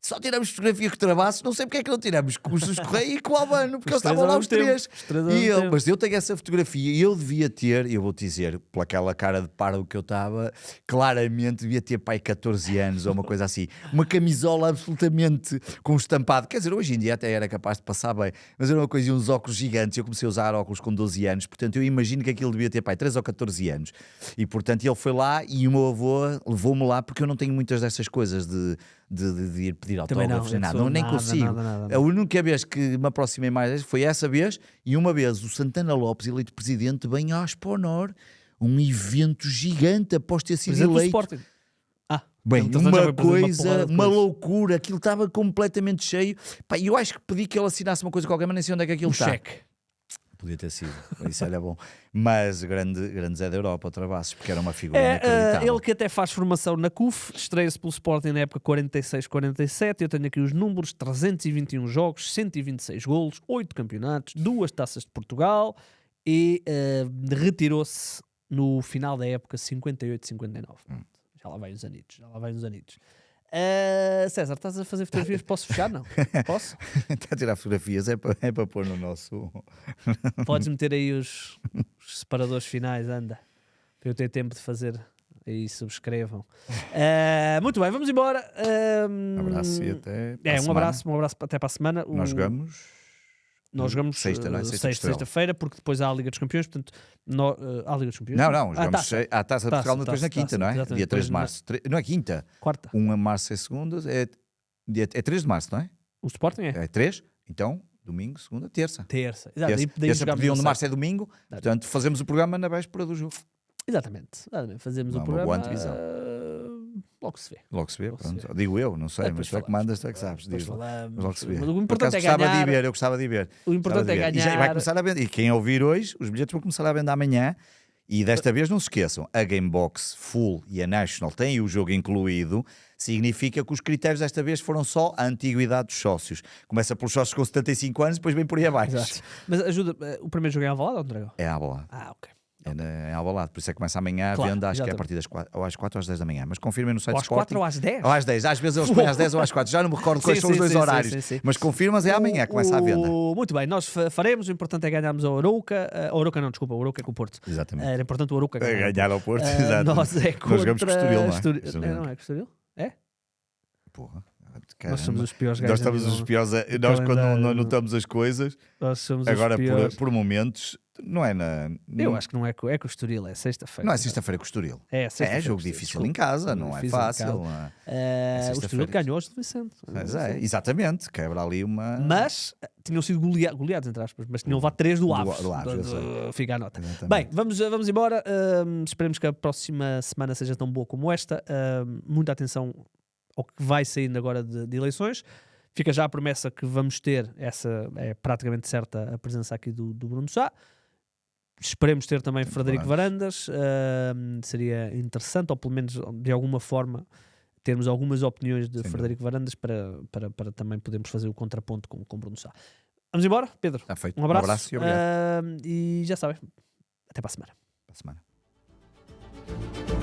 só tiramos fotografia com o Travassos, não sei porque é que não tiramos com o Jesus Correia e com o Albano, porque eles estavam lá os três. Mas eu tenho essa fotografia e eu devia ter, eu vou-te dizer, pelaquela cara de pardo que eu estava, claramente devia ter pai 14 anos ou uma coisa assim. Uma camisola absolutamente com estampado. Quer dizer, hoje em dia até era capaz de passar bem, mas era uma coisa, uns óculos gigantes. Eu comecei a usar óculos com 12 anos, portanto eu imagino que aquilo devia ter pai 13 ou 14 anos. E portanto ele foi lá e o meu avô levou-me lá, porque eu não tenho muitas dessas coisas de ir pedir autógrafos, nem consigo. Nada. A única vez que me aproximei mais foi essa vez, e uma vez o Santana Lopes, eleito presidente, vem à Exponor, um evento gigante após ter sido Presidente do eleito. Sporting. Bem, então uma já foi presidente de coisa, porrada de uma coisas. loucura, aquilo estava completamente cheio. Pá, eu acho que pedi que ele assinasse uma coisa qualquer, mas nem sei onde é que aquilo está. Cheque. Podia ter sido, isso era bom. Mas grande Zé da Europa, Travassos, porque era uma figura inacreditável. Ele que até faz formação na CUF, estreia-se pelo Sporting na época 46-47. Eu tenho aqui os números: 321 jogos, 126 golos, 8 campeonatos, 2 taças de Portugal e retirou-se no final da época 58-59. Já lá vai uns anitos. César, estás a fazer fotografias? Posso fechar? Não? Posso? Está a tirar fotografias, é para pôr no nosso... Podes meter aí os separadores finais, anda. Para eu ter tempo de fazer. Aí subscrevam. Muito bem, vamos embora. Um abraço e até para a semana. Um abraço até para a semana. Nós jogamos Sexta, não é? sexta-feira, porque depois há a Liga dos Campeões, portanto, há a Liga dos Campeões? Não, jogamos a Taça de Portugal depois na quinta, não é? exatamente. Dia 3 de março. Não é quinta? Quarta. 1 de março é segunda, é 3 de março, não é? O Sporting é? É 3, então domingo, segunda, terça. Terça. Exato. Daí Terça, jogamos dia 1 de na março é domingo, portanto fazemos o programa na véspera do jogo. Exatamente. Fazemos Não, o uma programa. boa antevisão. Logo se vê. Logo se vê, Logo se pronto. vê. Digo eu, não sei, mas Depois tu é que mandas, tu é que sabes. Depois Digo. falamos. Mas logo se vê. Mas o Por importante acaso é ganhar. eu gostava de ver. O importante é E já ganhar. vai começar a vender. E quem ouvir hoje, os bilhetes vão começar a vender amanhã. E desta vez não se esqueçam, a Gamebox Full e a National têm o jogo incluído, significa que os critérios desta vez foram só a antiguidade dos sócios. Começa pelos sócios com 75 anos, depois vem por aí abaixo. Exato. Mas ajuda, o primeiro jogo é Alvalade ou Dragão? É a bola. Ok. É Alvalade, por isso é que começa amanhã a Claro, venda, acho que é a exatamente. partir das 4, ou às 4 ou às 10 da manhã, mas confirmem no site Ou do às Sporting. 4 ou às 10? Ou às 10, às vezes eles põem às 10 ou às 4, já não me recordo quais são os dois horários, sim. mas confirmas é amanhã, começa a venda. Muito bem, nós faremos, o importante é ganharmos a Arouca. O Arouca é com o Porto. Exatamente. Era importante o Arouca ganhar. Ganhar ao Porto, exato. Nós é contra... Nós jogamos com o Estoril, não é? Não é com o Estoril? É? Porra. Nós somos os piores Nós gajos. estamos os piores. Nós, quando não anotamos as coisas, Nós somos agora os piores. por momentos, não é na. Eu acho que não é com o Estoril, é sexta-feira. Não é sexta-feira com o Estoril. É sexta-feira. É jogo difícil em casa, não é Difícil em fácil. casa. Não é? O Estoril sexta-feira. ganhou hoje de Vicente. Mas é, exatamente, quebra ali uma. Mas tinham sido goleados, entre aspas, mas tinham levado 3 do Aves. do Aves, eu sei. Fica a nota. Exatamente. Bem, vamos embora. Esperemos que a próxima semana seja tão boa como esta. Muita atenção ao que vai saindo agora de eleições. Fica já a promessa que vamos ter, essa é praticamente certa, a presença aqui do Bruno Sá. Esperemos ter também Frederico Varandas. Seria interessante, ou pelo menos de alguma forma, termos algumas opiniões de Frederico Varandas para também podermos fazer o contraponto com Bruno Sá. Vamos embora, Pedro? Está feito. Um abraço E obrigado. e já sabem, até para a semana. Para a semana.